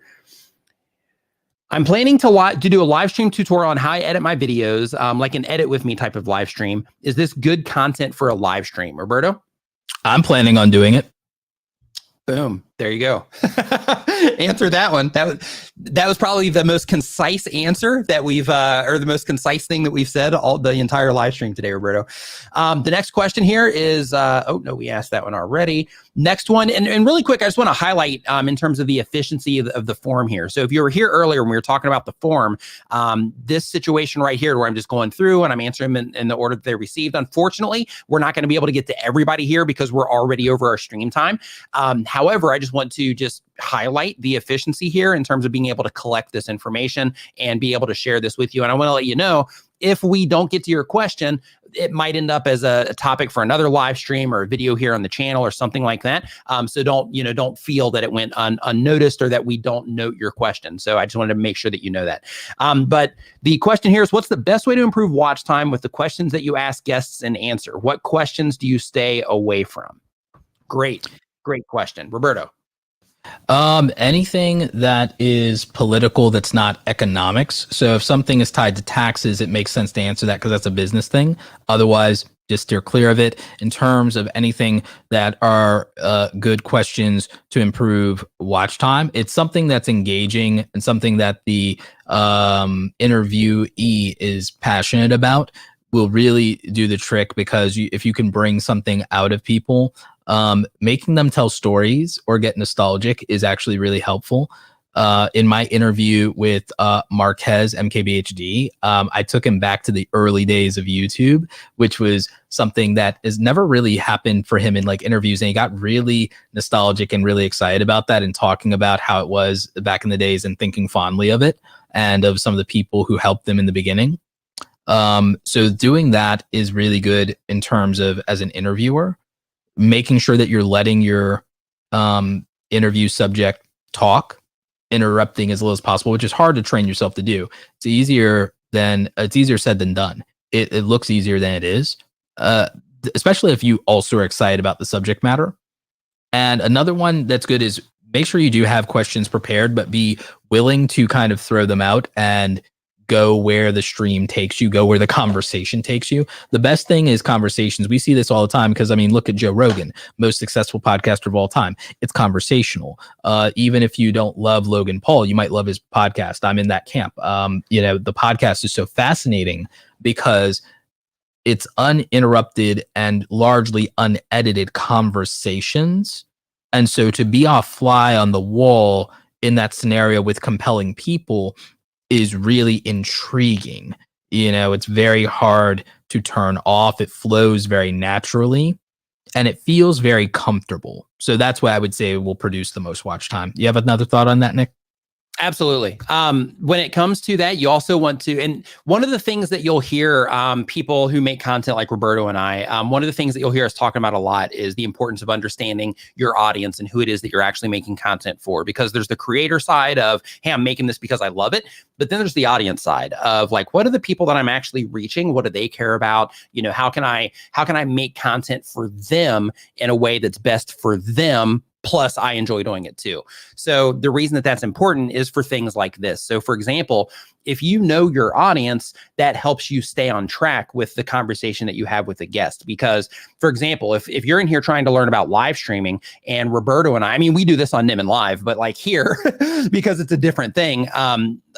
I'm planning to do a live stream tutorial on how I edit my videos, like an edit with me type of live stream. Is this good content for a live stream, Roberto? I'm planning on doing it. Boom. There you go. Answer that one. That was probably the most concise answer that we've, or the most concise thing that we've said all the entire live stream today, Roberto. The next question here is, oh no, we asked that one already. Next one, and really quick, I just want to highlight in terms of the efficiency of the form here. So if you were here earlier when we were talking about the form, this situation right here where I'm just going through and I'm answering them in the order that they received, unfortunately, we're not going to be able to get to everybody here because we're already over our stream time. However, I just want to just highlight the efficiency here in terms of being able to collect this information and be able to share this with you. And I want to let you know, if we don't get to your question, it might end up as a topic for another live stream or a video here on the channel or something like that. So don't feel that it went unnoticed or that we don't note your question. So I just wanted to make sure that you know that. But the question here is, what's the best way to improve watch time with the questions that you ask guests and answer? What questions do you stay away from? Great question. Roberto. Anything that is political that's not economics. So if something is tied to taxes, it makes sense to answer that because that's a business thing. Otherwise, just steer clear of it. In terms of anything that are good questions to improve watch time, it's something that's engaging and something that the interviewee is passionate about will really do the trick, because if you can bring something out of people, making them tell stories or get nostalgic is actually really helpful. In my interview with Marquez, MKBHD, I took him back to the early days of YouTube, which was something that has never really happened for him in like interviews. And he got really nostalgic and really excited about that and talking about how it was back in the days and thinking fondly of it and of some of the people who helped them in the beginning. So doing that is really good in terms of as an interviewer, making sure that you're letting your interview subject talk, interrupting as little as possible, which is hard to train yourself to do. It's easier said than done. It looks easier than it is, especially if you also are excited about the subject matter. And another one that's good is make sure you do have questions prepared, but be willing to kind of throw them out and go where the stream takes you, go where the conversation takes you. The best thing is conversations. We see this all the time because, I mean, look at Joe Rogan, most successful podcaster of all time. It's conversational. Even if you don't love Logan Paul, you might love his podcast. I'm in that camp. The podcast is so fascinating because it's uninterrupted and largely unedited conversations. And so to be a fly on the wall in that scenario with compelling people is really intriguing. It's very hard to turn off. It flows very naturally and it feels very comfortable. So that's why I would say it will produce the most watch time. You have another thought on that, Nick? Absolutely. When it comes to that, you also want to, and one of the things that you'll hear people who make content like Roberto and I, one of the things that you'll hear us talking about a lot is the importance of understanding your audience and who it is that you're actually making content for. Because there's the creator side of, hey, I'm making this because I love it. But then there's the audience side of like, what are the people that I'm actually reaching? What do they care about? How can I make content for them in a way that's best for them? Plus, I enjoy doing it too. So the reason that that's important is for things like this. So for example, if you know your audience, that helps you stay on track with the conversation that you have with the guest. Because, for example, if you're in here trying to learn about live streaming, and Roberto and I mean, we do this on Niman Live, but like here, because it's a different thing.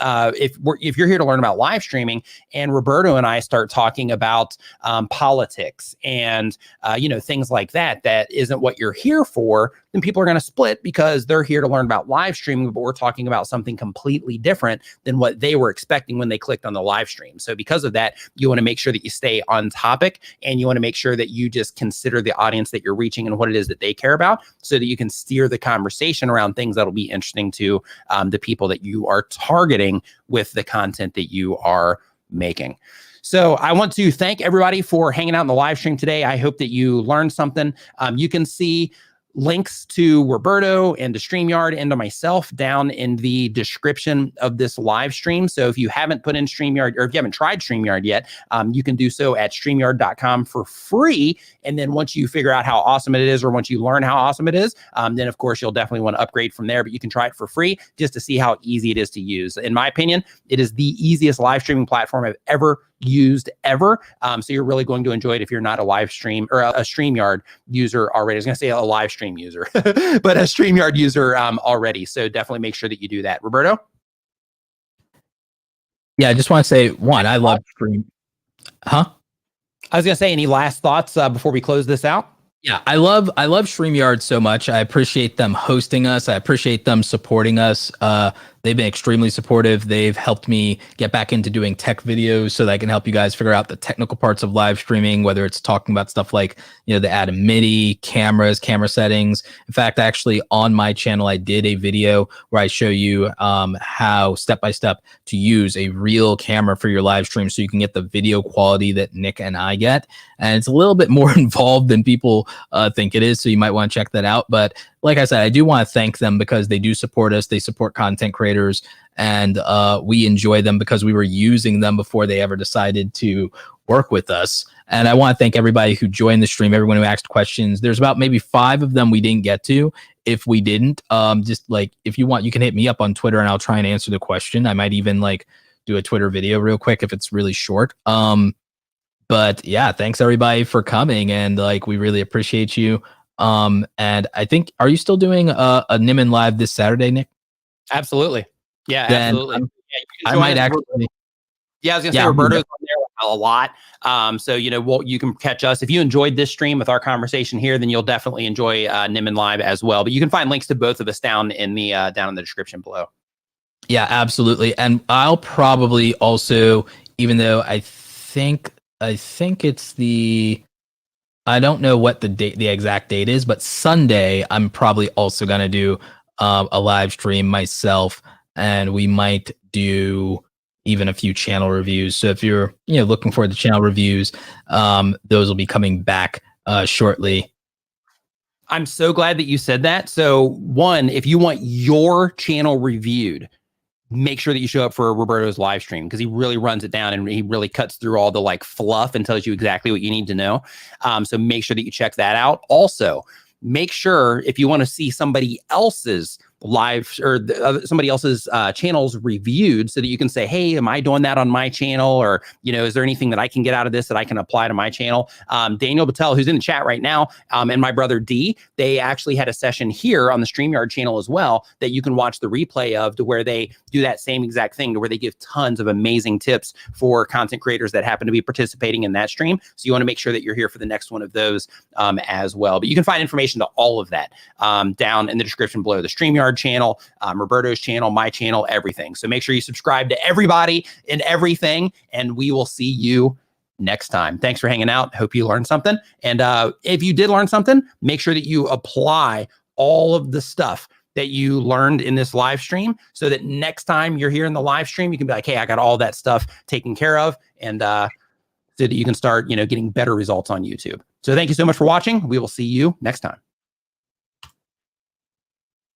If you're here to learn about live streaming, and Roberto and I start talking about politics and things like that, that isn't what you're here for, then people people are going to split because they're here to learn about live streaming, but we're talking about something completely different than what they were expecting when they clicked on the live stream. So because of that, you want to make sure that you stay on topic, and you want to make sure that you just consider the audience that you're reaching and what it is that they care about, so that you can steer the conversation around things that'll be interesting to the people that you are targeting with the content that you are making. So I want to thank everybody for hanging out in the live stream today. I hope that you learned something. You can see links to Roberto and to Streamyard and to myself down in the description of this live stream. So if you haven't put in Streamyard, or if you haven't tried Streamyard yet, you can do so at streamyard.com for free. And then once you figure out how awesome it is, or once you learn how awesome it is, then of course you'll definitely want to upgrade from there, but you can try it for free just to see how easy it is to use. In my opinion, it is the easiest live streaming platform I've ever used ever. So you're really going to enjoy it if you're not a live stream or a StreamYard user already. I was going to say a live stream user, but a StreamYard user already. So definitely make sure that you do that. Roberto? Yeah, I just want to say, one, I love stream. Huh? I was going to say, any last thoughts before we close this out? Yeah, I love StreamYard so much. I appreciate them hosting us. I appreciate them supporting us. They've been extremely supportive. They've helped me get back into doing tech videos so that I can help you guys figure out the technical parts of live streaming, whether it's talking about stuff like, the add a MIDI, cameras, camera settings. In fact, actually on my channel, I did a video where I show you how step-by-step to use a real camera for your live stream so you can get the video quality that Nick and I get. And it's a little bit more involved than people think it is, so you might want to check that out. But like I said, I do want to thank them because they do support us. They support content creators, and we enjoy them because we were using them before they ever decided to work with us. And I want to thank everybody who joined the stream, everyone who asked questions. There's about maybe 5 of them we didn't get to. If we didn't, just like, if you want, you can hit me up on Twitter and I'll try and answer the question. I might even like do a Twitter video real quick if it's really short. But yeah, thanks everybody for coming, and like, we really appreciate you. And I think, are you still doing a Nimin live this Saturday, Nick? Absolutely. Yeah, Then absolutely. I might actually. Yeah, I was gonna say Roberto's on there a lot. So you can catch us. If you enjoyed this stream with our conversation here, then you'll definitely enjoy Nimin Live as well. But you can find links to both of us down in the description below. Yeah, absolutely. And I'll probably also, even though I think it's I don't know what the exact date is, but Sunday I'm probably also gonna do a live stream myself, and we might do even a few channel reviews. So if you're looking for the channel reviews, those will be coming back shortly. I'm so glad that you said that. So one, if you want your channel reviewed, make sure that you show up for Roberto's live stream, because he really runs it down and he really cuts through all the like fluff and tells you exactly what you need to know. So make sure that you check that out. Also, make sure if you want to see somebody else's live or somebody else's channels reviewed, so that you can say, hey, am I doing that on my channel? Or, is there anything that I can get out of this that I can apply to my channel? Daniel Battelle, who's in the chat right now, and my brother D, they actually had a session here on the StreamYard channel as well that you can watch the replay of, to where they do that same exact thing, to where they give tons of amazing tips for content creators that happen to be participating in that stream. So you want to make sure that you're here for the next one of those as well. But you can find information to all of that down in the description below. The StreamYard channel, Roberto's channel, my channel, everything. So make sure you subscribe to everybody and everything, and we will see you next time. Thanks for hanging out. Hope you learned something. And if you did learn something, make sure that you apply all of the stuff that you learned in this live stream, so that next time you're here in the live stream, you can be like, hey, I got all that stuff taken care of, and so that you can start, getting better results on YouTube. So thank you so much for watching. We will see you next time.